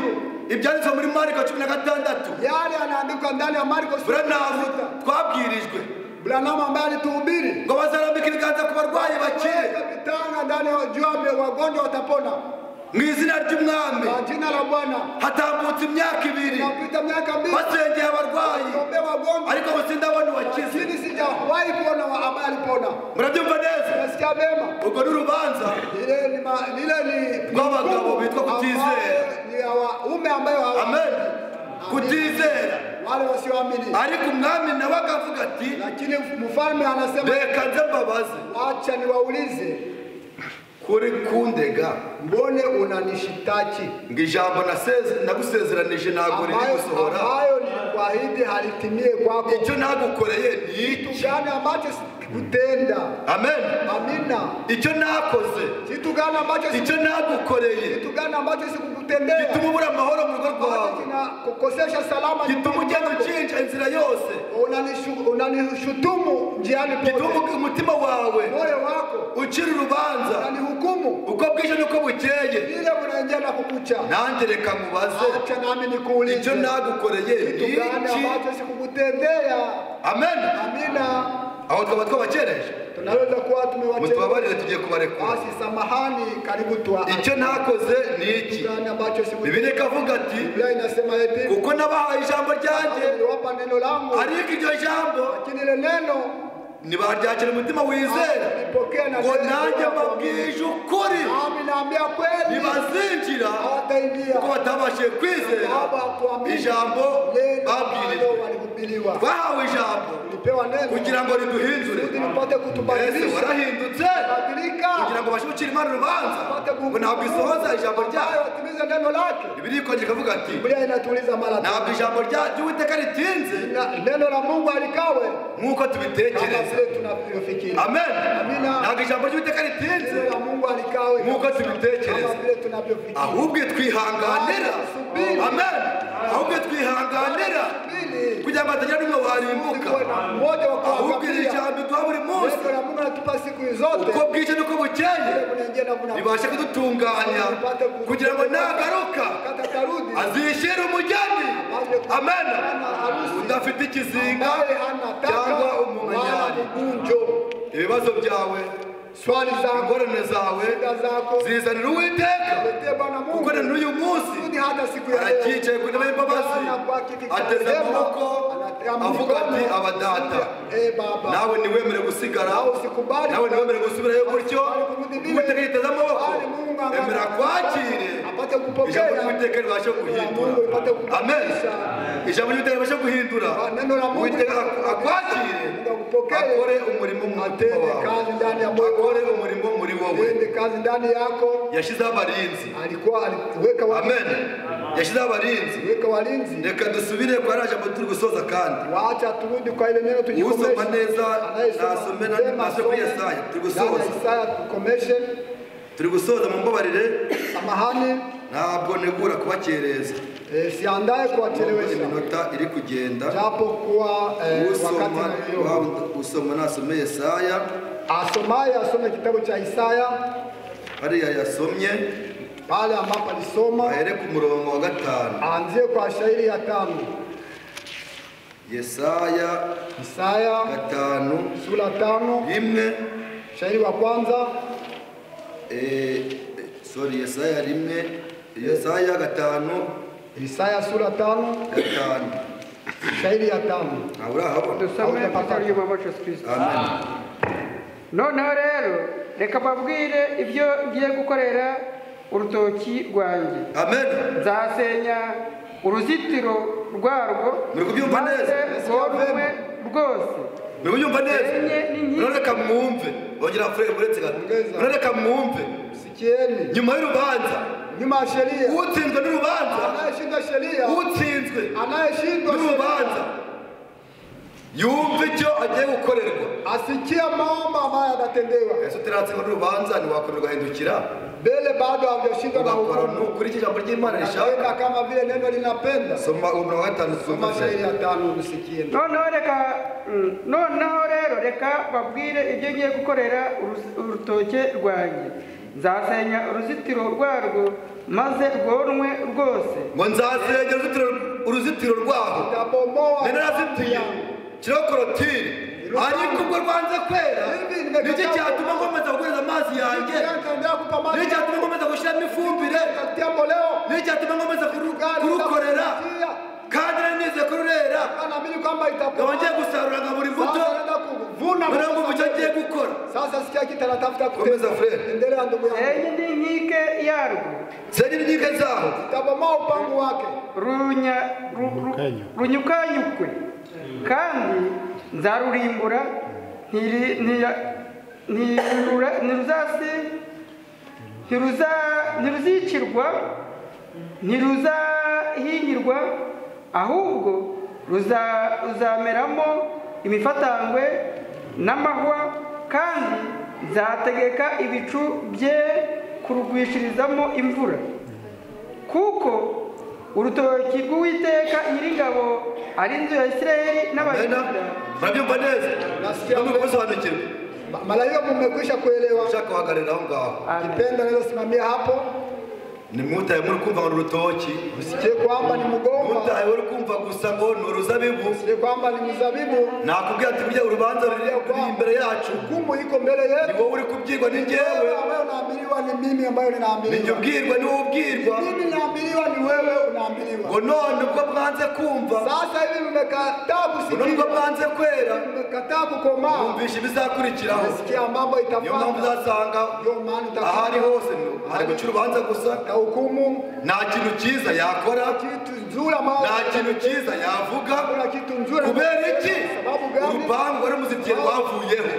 Speaker 1: ibyanditswe muri Marko 16,
Speaker 2: yale anaandikwa ndani ya Marko 16
Speaker 1: twabwirijwe,
Speaker 2: Branham ambaye alituhubiri
Speaker 1: ngo bazarambika ibiganza ku barwayi bakire,
Speaker 2: bitanga ndani ya jua wagonjwa watapona
Speaker 1: mu izina ry'Umwami.
Speaker 2: kwa jina la Bwana.
Speaker 1: Hatambutse imyaka 2,
Speaker 2: Napita miaka 2
Speaker 1: basengeye abarwayi, ariko sindabona uwakize.
Speaker 2: Sisi sijawahi kuona ambaye alipona.
Speaker 1: Murabyumva neza?
Speaker 2: Nasikia vema.
Speaker 1: Ubwo ni urubanza
Speaker 2: Lile ni
Speaker 1: rw'abagabo bitwa kutizera.
Speaker 2: Ni waume ambayo
Speaker 1: amen, kutizera,
Speaker 2: wale wasioamini.
Speaker 1: ariko Umwami nawe akavuga ati,
Speaker 2: lakini mfalme anasema
Speaker 1: reka nze mbabaze,
Speaker 2: acha niwaulize,
Speaker 1: kuri kundega
Speaker 2: mbone unanishitaki?
Speaker 1: ngo ijambo nagusezeranije ntabwo riri gusohora,
Speaker 2: ambayo nilikuahidi halitimie kwako.
Speaker 1: icyo nagukoreye ni iki?
Speaker 2: Gani ambacho sikutenda?
Speaker 1: Amen.
Speaker 2: Amina.
Speaker 1: Icyo nakoze,
Speaker 2: kitu gani ambacho
Speaker 1: icyo nagukoreye,
Speaker 2: kitu gani ambacho sikukutendea,
Speaker 1: gituma ubura amahoro mu rugo rwawe,
Speaker 2: kukosesha salama,
Speaker 1: gituma ugenda ucinja inzira yose,
Speaker 2: unanishutumu njiani pote,
Speaker 1: gituma umutima wawe
Speaker 2: moyo wako
Speaker 1: ucira urubanza,
Speaker 2: unanihukumu
Speaker 1: uko bwije nuko bukeye.
Speaker 2: vile unaingia na kukucha.
Speaker 1: Nanjye reka mubaze,
Speaker 2: acha nami nikuulize,
Speaker 1: icyo nagukoreye
Speaker 2: kitu gani ambacho sikukutendea?
Speaker 1: Amen.
Speaker 2: Amina.
Speaker 1: aho twaba twabakereje
Speaker 2: tunaweza kuwa tumewachelewa.
Speaker 1: Mutubabarire tugiye kubarekura.
Speaker 2: Basi samahani, karibu tuwa.
Speaker 1: Icyo ntakoze ni iki? Bibiliya ikavuga ati
Speaker 2: Biblia inasema eti
Speaker 1: kuko nabahaye ijambo ryanjye
Speaker 2: niliwapa neno langu,
Speaker 1: ariko iryo jambo
Speaker 2: lakini ile neno
Speaker 1: ntibaryakira umutima wizera ngo nanjye mbabwije ukuri
Speaker 2: nami naambia kweli
Speaker 1: ntibazinjira
Speaker 2: hawataingia
Speaker 1: kuko batabashije kwizera ijambo babwirijwe. Twahawe ijambo kugira ngo riduhindure. Ese warahindutse kugira ngo bashe gucira Imana urubanza ngo ntabwo isohoza ijambo ryayo. Bibiliya ikongera ikavuga ati ntabwo ijambo ry'Uwiteka ritinze
Speaker 2: neno la Mungu halikawe
Speaker 1: nk'uko tubitekereza. Amen. Ntabwo ijambo ry'Uwiteka ritinze nk'uko tubitekereza, ahubwo twihanganira. Amen. Ahubwo twihanganira kugira ngo hatagira n'umwe warimbuka, ahubwo iri jambo duha buri munsi uko bwije n'uko bukeye ribashe kudutunganya kugira ngo nagaruka azishyire umugeni. Amen. Udafite ikizinga cyangwa umunyari. Ibibazo byawe,
Speaker 2: swali za
Speaker 1: ingorane zawe zizanira Uwiteka, kuko na n'uyu munsi arakicaye ku ntebe y'imbabazi ateze amaboko avuga ati abadata nawe niwemere gusigara, nawe niwemere gusubirayo gutyo. Uwiteka yiteze amaboko, emera kwakire ijambo ry'Uwiteka ribashe guhindura. Amen. Ijambo ry'Uwiteka ribashe guhindura, Uwiteka akwakire akore umurimo mu mutima wawe, akore umurimo muri wowe. Yashyizeho abarinzi. Amen. Yashyizeho abarinzi. Reka dusubire kwa rya jambo turi gusoza kandi usoma neza nasome nasome kuri Yesaya. Turi gusoza mu mbabarire, ntabwo negura kubakereza.
Speaker 2: Siandaye kuwachelewesha.
Speaker 1: Iminota iri kugenda.
Speaker 2: Japo kuwa
Speaker 1: usoma nasome Yesaya.
Speaker 2: Asomaye asome kitabu cha Isaya.
Speaker 1: Hariya yasomye
Speaker 2: pale ambapo alisoma
Speaker 1: ahere ku murongo wa 5.
Speaker 2: Aanzie kwa shairi ya 5.
Speaker 1: Isaya 5
Speaker 2: sura 5
Speaker 1: rimwe
Speaker 2: shairi wa kwanza.
Speaker 1: Yesaya rimwe, Yesaya 5,
Speaker 2: Isaya sura 5 shairi ya 5.
Speaker 1: Urahabona?
Speaker 3: Dusome kitabu cy'Umwami Kristo.
Speaker 1: Amen.
Speaker 3: Noneho rero reka babwire ibyo ngiye gukorera urutoki rwanjye.
Speaker 1: Amen.
Speaker 3: Nzasenya uruzitiro rwarwo
Speaker 1: muri kubyumva neza
Speaker 3: rwose.
Speaker 1: Muri kubyumva neza. Reka mwumve ongera frere buretse gato. Reka mwumve
Speaker 2: sikieni
Speaker 1: nyuma y'urubanza,
Speaker 2: nyuma ya sheria
Speaker 1: utsinzwe n'urubanza,
Speaker 2: anayeshinda sheria
Speaker 1: utsinzwe
Speaker 2: anayeshindwa
Speaker 1: n'urubanza yumve icyo agiye gukorerwa,
Speaker 2: asikia mambo ambayo anatendewa.
Speaker 1: Yesu tiratsindwa n'urubanza ntiwakorerwa hindukira
Speaker 2: mbele bado hajashindwa na hukumu.
Speaker 1: Kuri iki jambo ry'Imana rishaka
Speaker 2: kama vile neno linapenda.
Speaker 1: Soma umurongo wa 5
Speaker 2: soma shairi ya 5 usikie.
Speaker 3: Noneho rero reka babwire ibyo ngiye gukorera urutoke rwanjye. Nzasenya uruzitiro rwarwo maze rwonwe rwose.
Speaker 1: Ngo nzasenya uruzitiro rwaho nenarazitiye kiriho korotire, ariko ubwo rwanze kwera nicyo cyatuma nkomeza gukoreza amazi yanjye, nicyo cyatuma nkomeza gushyiramo ifumbire, nicyo cyatuma nkomeza kurukorera kandi nanize kururera ngiye gusarura nka buri mbuto murambo mucyo agiye gukora.
Speaker 2: Sasa sikia kitaratafuta
Speaker 1: komeza frere,
Speaker 2: endelea ndugu yangu.
Speaker 3: Senye n'inkike yarwo,
Speaker 1: senye n'inkike zaho,
Speaker 2: taboma upangu wake
Speaker 3: runyukanyukwe kandi nzarurimbura ntiruzicirwa ntiruzahingirwa, ahubwo ruzameramo imifatangwe n'amahwa, kandi nzategeka ibicu bye kurugwishirizamo imvura. Kuko urutoki rw'Uwiteka Nyiringabo ari inzu ya Isirayeli n'Abayuda.
Speaker 1: Murabyumva neza? Nasikia kusobanukirwa.
Speaker 2: Malaika mmekwisha kuelewa.
Speaker 1: Shaka wagarira aho ngaho.
Speaker 2: Kipenda leo simamia hapo.
Speaker 1: ni mutaye muri kumva ngo urutoki,
Speaker 2: usikie kwamba ni mgomba,
Speaker 1: mutaye muri kumva gusa ngo ni uruzabibu,
Speaker 2: usikie kwamba ni mzabibu.
Speaker 1: nakubwira ati burya urubanza ruri imbere yacu,
Speaker 2: hukumu iko mbele yetu.
Speaker 1: ni wowe uri kubyigwa ni njyewe,
Speaker 2: ambayo naambiliwa ni mimi ambayo ninaambiliwa,
Speaker 1: ni njye ubwirwa ni wowe ubwirwa,
Speaker 2: mimi naambiliwa ni wewe unaambiliwa.
Speaker 1: ngo none ubwo mwanze kumva,
Speaker 2: Sasa hivi mmekataa
Speaker 1: nubwo
Speaker 2: kusikia,
Speaker 1: mwanze kwera,
Speaker 2: mmekataa kukomaa,
Speaker 1: mwumvishe ibizakurikiraho.
Speaker 2: sikia mambo
Speaker 1: Niyo mpamvu
Speaker 2: itafuata.
Speaker 1: uzasanga
Speaker 2: Ndio maana
Speaker 1: ahari hose hari guca urubanza gusa,
Speaker 2: hukumu,
Speaker 1: nta kintu cyiza yakora,
Speaker 2: kitu nzuri ambayo
Speaker 1: nta kintu cyiza yavuga.
Speaker 2: kuna kitu nzuri.
Speaker 1: Kubera iki?
Speaker 2: Sababu gani?
Speaker 1: Urupangu wari muzitiye rwavuyeho.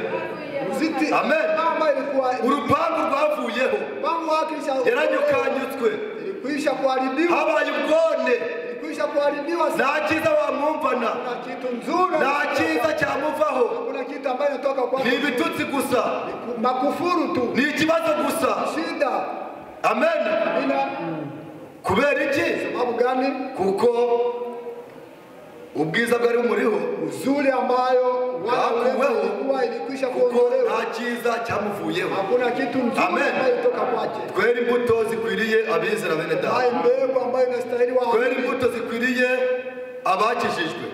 Speaker 2: Muziti
Speaker 1: Amen.
Speaker 2: mama ilikuwa
Speaker 1: Urupangu rwavuyeho,
Speaker 2: mpango wake
Speaker 1: yaranyukanyutswe,
Speaker 2: ilikwisha kuharibiwa,
Speaker 1: habaye ubwone.
Speaker 2: ilikwisha kuharibiwa.
Speaker 1: Nta cyiza wamwumvana,
Speaker 2: Kuna kitu nzuri,
Speaker 1: nta cyiza cyamuvaho,
Speaker 2: kuna kitu ambayo inatoka kwa
Speaker 1: ni ibitutsi gusa,
Speaker 2: makufuru tu,
Speaker 1: ni ikibazo gusa.
Speaker 2: shida.
Speaker 1: Amen.
Speaker 2: Bila
Speaker 1: Kubera iki?
Speaker 2: sababu gani?
Speaker 1: Kuko ubwiza bwari bumuriho,
Speaker 2: Uzuri ambayo
Speaker 1: Bwakuweho.
Speaker 2: ilikuwa ilikwisha
Speaker 1: kuko
Speaker 2: kuondolewa.
Speaker 1: nta cyiza cyamuvuyeho.
Speaker 2: Hakuna kitu nzuri
Speaker 1: Amen.
Speaker 2: ambayo ilitoka kwake.
Speaker 1: Twere imbuto zikwiriye abizera bene data,
Speaker 2: Hai mbegu ambayo inastahili wa
Speaker 1: twere imbuto zikwiriye abakijijwe.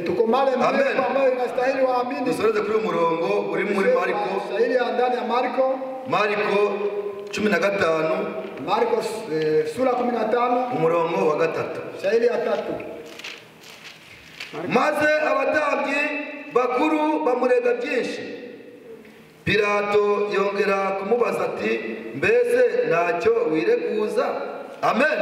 Speaker 2: tukomale mbegu
Speaker 1: Amen.
Speaker 2: ambayo inastahili waamini.
Speaker 1: Dusoreze kuri uyu murongo uri muri Mariko,
Speaker 2: Shahiri ya ndani ya Marko,
Speaker 1: Mariko 15
Speaker 2: Marko sura 15
Speaker 1: umurongo wa 3.
Speaker 2: shahiri ya 3.
Speaker 1: Maze abatambyi bakuru bamurega byinshi. Pilato yongera kumubaza ati, mbese ntacyo wireguza? Amen.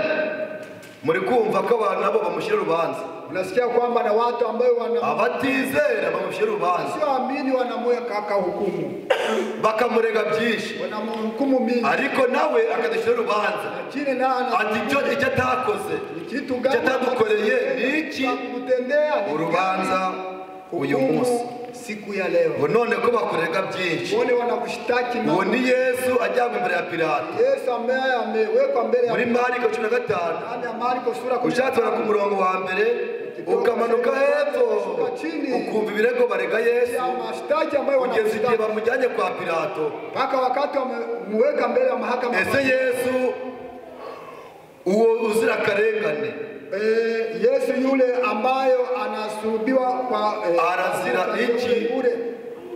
Speaker 1: Muri kumva ko abantu nabo bamushyira urubanza,
Speaker 2: Unasikia kwamba na watu ambao
Speaker 1: abatizera bamushyira urubanza,
Speaker 2: wasioamini wanamweka hukumu,
Speaker 1: bakamurega byinshi,
Speaker 2: wanamhukumu mingi,
Speaker 1: ariko nawe akadushyira urubanza
Speaker 2: lakini na
Speaker 1: ati icyo atakoze,
Speaker 2: kitu gani
Speaker 1: icyo atadukoreye ni iki?
Speaker 2: kutendea
Speaker 1: Urubanza uyu munsi.
Speaker 2: Siku ya leo
Speaker 1: ngo none ko bakurega byinshi,
Speaker 2: wone wanakushtaki
Speaker 1: uwo ni Yesu ajyanywe imbere ya Pilato.
Speaker 2: Yesu ambaye amewekwa mbele ya
Speaker 1: Muri Mariko 15
Speaker 2: ndani ya Marko sura 15
Speaker 1: ushatse ku murongo wa mbere ukamanuka hepfo ukumva ibirego barega Yesu,
Speaker 2: ya mashtaki ambayo
Speaker 1: kugeza igihe
Speaker 2: wanamshtaki
Speaker 1: bamujyanye kwa Pilato.
Speaker 2: mpaka wakati wamemweka mbele ya mahakama.
Speaker 1: Ese Yesu uwo uzira akarengane,
Speaker 2: Yesu yule ambayo anasulubiwa kwa
Speaker 1: Arazira iki?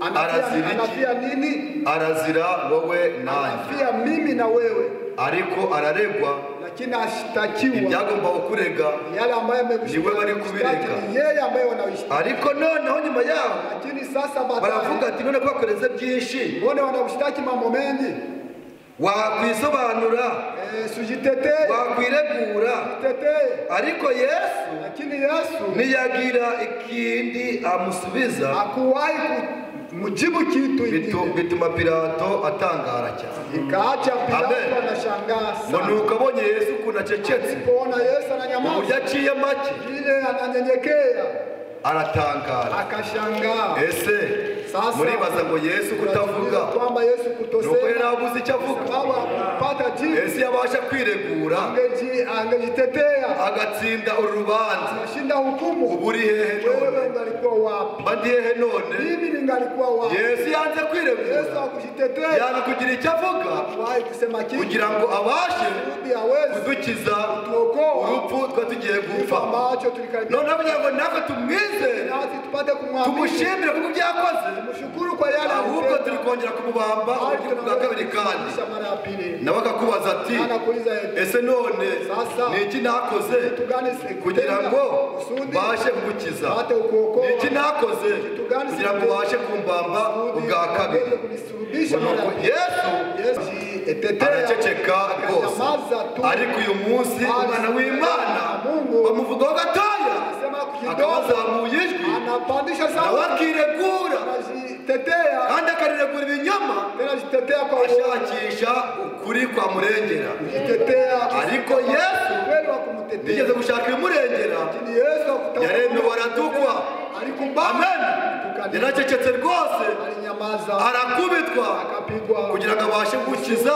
Speaker 2: Anafia, anafia nini?
Speaker 1: arazira wowe nanjye,
Speaker 2: Anafia mimi na wewe,
Speaker 1: ariko araregwa
Speaker 2: lakini ashtakiwa
Speaker 1: ibyagomba kukurega
Speaker 2: yale ambayo
Speaker 1: niwe bari kubirega.
Speaker 2: ni yeye ambaye wanamshtaki.
Speaker 1: Ariko noneho nyuma yaho
Speaker 2: Lakini sasa
Speaker 1: baravuga
Speaker 2: baadaye
Speaker 1: ati none ko bakoreze byinshi,
Speaker 2: wone wanamshtaki mambo mengi,
Speaker 1: wakwisobanura,
Speaker 2: sujitetee,
Speaker 1: wakwiregura.
Speaker 2: tetee.
Speaker 1: Ariko Yesu
Speaker 2: Lakini Yesu
Speaker 1: ntiyagira ikindi amusubiza,
Speaker 2: hakuwahi kumjibu kitu
Speaker 1: bituma Pilato atangara cyane.
Speaker 2: ikaacha Pilato
Speaker 1: Amen.
Speaker 2: anashangaa
Speaker 1: ngo
Speaker 2: sana.
Speaker 1: nuko abonye Yesu ukuntu acecetse,
Speaker 2: Alipoona Yesu
Speaker 1: uburyo
Speaker 2: ananyamaza
Speaker 1: aciye make,
Speaker 2: vile ananyenyekea,
Speaker 1: aratangara.
Speaker 2: akashangaa.
Speaker 1: Ese
Speaker 2: Sasa
Speaker 1: muribaza ngo Yesu kutavuga
Speaker 2: kwamba Yesu
Speaker 1: nuko
Speaker 2: kutosema
Speaker 1: yari abuze icyo avuga?
Speaker 2: sababu hakupata jibu,
Speaker 1: Ese yabasha kwiregura
Speaker 2: angejitetea
Speaker 1: agatsinda uru rubanza,
Speaker 2: anashinda hukumu.
Speaker 1: ubu uri hehe
Speaker 2: Wewe
Speaker 1: none?
Speaker 2: ungalikuwa wapi?
Speaker 1: Mba ndi hehe none?
Speaker 2: Mimi ningalikuwa wapi?
Speaker 1: Yesu yanze
Speaker 2: Yesu
Speaker 1: kwiregura,
Speaker 2: hakujitetea,
Speaker 1: yanga kugira icyo avuga
Speaker 2: wahi kusema kitu
Speaker 1: kugira ngo abashe
Speaker 2: ili aweze
Speaker 1: kudukiza
Speaker 2: kutuokoa
Speaker 1: urupfu twa tugiye
Speaker 2: kifo
Speaker 1: gupfa.
Speaker 2: ambacho tulikaribia,
Speaker 1: Noneho kugira ngo natwe tumwizere,
Speaker 2: nasi tupate kumwamini,
Speaker 1: tumushimire kuko byakoze,
Speaker 2: mshukuru kwa yale
Speaker 1: ahubwo turi kongera kumubamba uburyo bwa kabiri. Kandi
Speaker 2: mara ya pili
Speaker 1: nawe akakubaza ati,
Speaker 2: anakuuliza
Speaker 1: ese none
Speaker 2: Sasa,
Speaker 1: ni iki nakoze
Speaker 2: kitu gani
Speaker 1: kugira ngo
Speaker 2: kusudi
Speaker 1: mbashe kugukiza?
Speaker 2: pate kuokoa,
Speaker 1: Ni iki nakoze kugira ngo ubashe kumbamba ubwa kabiri?
Speaker 2: kunisulubisha
Speaker 1: Ngo nuko Yesu araceceka rwose. Ariko uyu munsi umwana w'Imana bamuvugaho gatoya, akabazamuye ijwi
Speaker 2: anapandisha
Speaker 1: nawe
Speaker 2: sauti,
Speaker 1: akiregura,
Speaker 2: anajitetea,
Speaker 1: kandi akariregura ibinyoma,
Speaker 2: anajitetea kwa
Speaker 1: ashakisha ukuri kwa murengera.
Speaker 2: kujitetea.
Speaker 1: Ariko Yesu
Speaker 2: Kweli wa kumtetea,
Speaker 1: nigeze gushaka ibimurengera,
Speaker 2: lakini Yesu hakutaka,
Speaker 1: yaremewe aradukwa.
Speaker 2: alikubali,
Speaker 1: Amen. Yaracecetse rwose,
Speaker 2: alinyamaza,
Speaker 1: arakubitwa
Speaker 2: akapigwa
Speaker 1: kugira ngo abashe gukiza,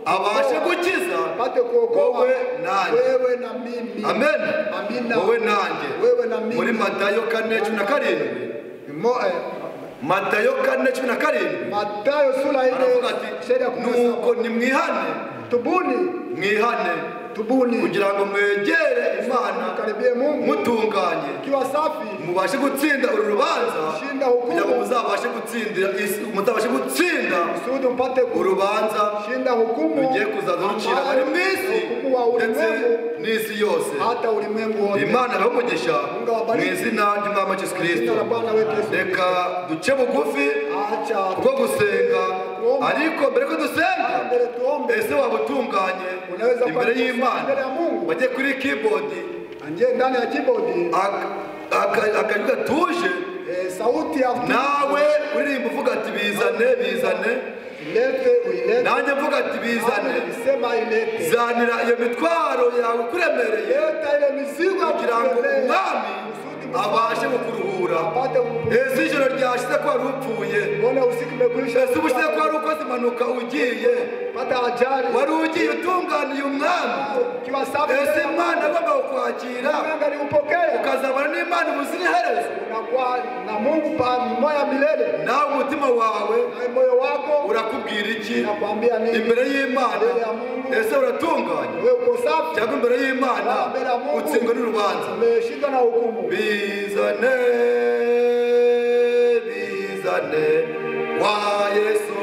Speaker 1: abashe gukiza
Speaker 2: pate kuokoa
Speaker 1: wowe nanjye.
Speaker 2: wewe na mimi.
Speaker 1: Amen.
Speaker 2: Amina.
Speaker 1: Wowe nanjye.
Speaker 2: Wewe na mimi.
Speaker 1: Muri Matayo 4:17, Matayo 4:17
Speaker 2: Matayo sura ile
Speaker 1: aravuga ati,
Speaker 2: sheria ya 17.
Speaker 1: nuko nimwihane
Speaker 2: tubuni,
Speaker 1: mwihane
Speaker 2: tubuni,
Speaker 1: kugira ngo mwegere Imana
Speaker 2: karibie Mungu
Speaker 1: mutunganye
Speaker 2: kiwa safi,
Speaker 1: mubashe gutsinda uru rubanza
Speaker 2: shinda hukumu,
Speaker 1: kugira ngo muzabashe gutsinda
Speaker 2: kusudi mpate
Speaker 1: urubanza
Speaker 2: shinda hukumu
Speaker 1: rugiye kuzaza rucira abari mu isi ndetse n'isi yose.
Speaker 2: hata ulimwengu wote.
Speaker 1: Imana abahe umugisha mu izina ry'Umwami Yesu Kristo. Reka duce bugufi bwo gusenga, ariko mbere ko dusenga, ese waba utunganye imbere y'Imana? Bajye kuri keyboard,
Speaker 2: anje ndani ya keyboard
Speaker 1: akajwi gatuje,
Speaker 2: sauti ya
Speaker 1: nawe uririmba uvuga ati bizane bizane, nanjye mvuga ati bizane, zanira iyo mitwaro yawe kuremereye kugira ngo Umwami abashe kukuruhura. Ese ijoro ryashize ko wari upfuye, ese ubushize ko wari ukoze impanuka ugiye, wari ugiye utunganiye Umwami, ese Imana agomba kukwakira ukazabana n'Imana ubuzira iherezo. Nawe umutima wawe urakubwira iki imbere y'Imana? Ese uratunganye cyangwa imbere y'Imana utsindwa n'urubanza? Bizane bizane wa Yesu,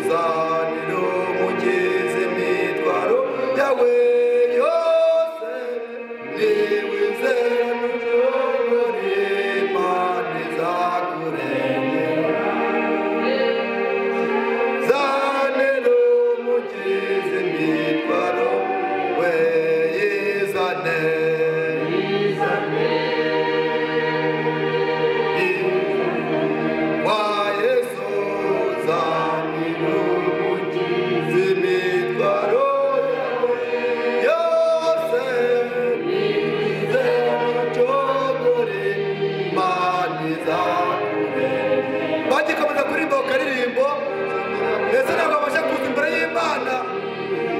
Speaker 1: zanira umugize imitwaro yawe yose, niwizera n'ushobora Imana izakurengera. Zanira umugize imitwaro we yizane. Bagikomeza kuririmba ukaririmbo, ese ntabwo wabasha kuza imbere y'Imana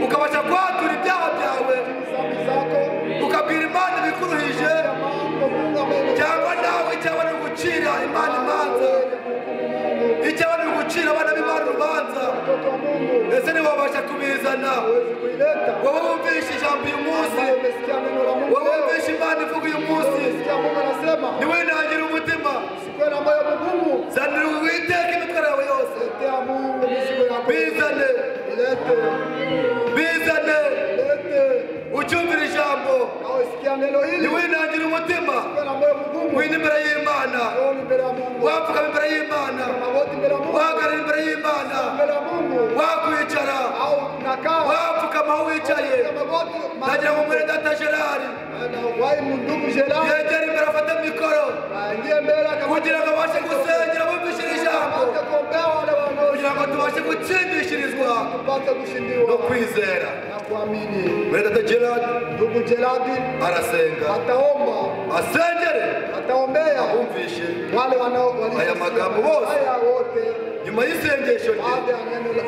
Speaker 1: ukabasha kwatura ibyaha byawe ukabwira Imana ibikuruhije, cyangwa nawe icyawe ni ugucira Imana imanza, icyawe ni ugucira abana b'Imana urubanza? Ese ntiwabasha kubizana? Wowe wumvishe ijambo uyu munsi, wowe wumvishe Imana ivuga uyu munsi, ntiwinangire umutima, zanira Uwiteka imitwaro yawe yose. Bizane bizane ucyumvira ijambo, ntiwinangire umutima, wine imbere y'Imana, wapfukama imbere y'Imana, wahagarara imbere y'Imana, wakwicara, wapfukama aho wicaye. Nagira ngo mwene data Gerard yegere imbere afate mikoro kugira ngo abashe gusengera bumvishira ijambo, kugira ngo tubashe gutsindishirizwa no kwizera. Mwene data Gerard arasenga, asengere, abumvishe aya magambo bose. Nyuma y'isengesho rye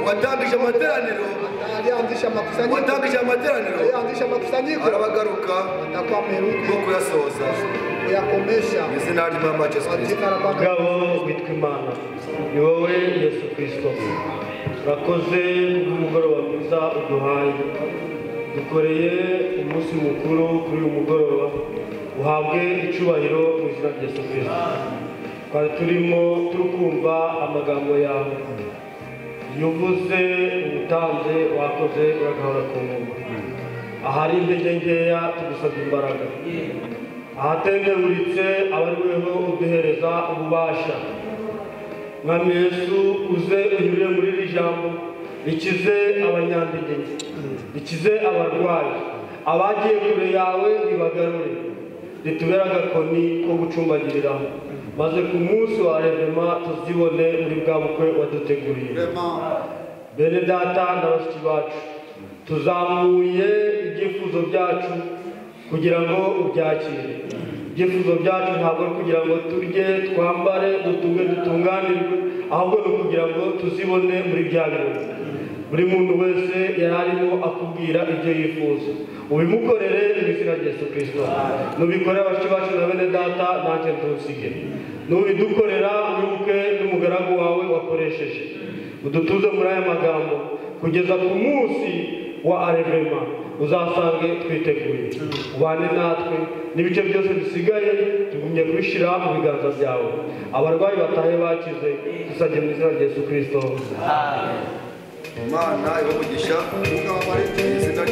Speaker 1: watangije amateraniro, arabagaruka no kuyasoza mu izina ry'Umwami Yesu Kristo.
Speaker 4: Ngabo witwa Imana, ni wowe Yesu Kristo, urakoze bw'umugoroba mwiza uduhaye. Dukoreye umunsi mukuru kuri uyu mugoroba, uhabwe icyubahiro mu izina rya Yesu Kristo. Twari turimo tukumva amagambo yawe, iyo uvuze ubutanze wakoze uragahora ku ngoma. Ahari intege nkeya tugusabye imbaraga, ahatendeburitse abari weho uduhereza ububasha. Mwami Yesu, uze unyurire muri iri jambo, rikize abanyantege nke, rikize abarwayi, abagiye kure yawe nibagarure, ritubere agakoni ko gucumbagiriraho, maze ku munsi wa revema tuzibone muri bwa bukwe waduteguriye. Bene data na bashiki bacu, tuzamuye ibyifuzo byacu kugira ngo ubyakire. Ibyifuzo byacu ntabwo ari kugira ngo turye, twambare, dutunge, dutunganirwe, ahubwo ni ukugira ngo tuzibone muri bya birori. Buri muntu wese yari arimo akubwira ibyo yifuza, ubimukorere mu izina rya Yesu Kristo. Nubikorera bashiki bacu na bene data, nanjye ntusige. Nubidukorera wibuke n'umugaragu wawe wakoresheje, udutuze muri aya magambo kugeza ku munsi wa arevema uzasange twiteguye ubane natwe n'ibice byose bisigaye tugumye kubishyira mu biganza byawe abarwayi batahe bakize dusabye mu izina rya Yesu Kristo
Speaker 1: Imana ibamugisha izina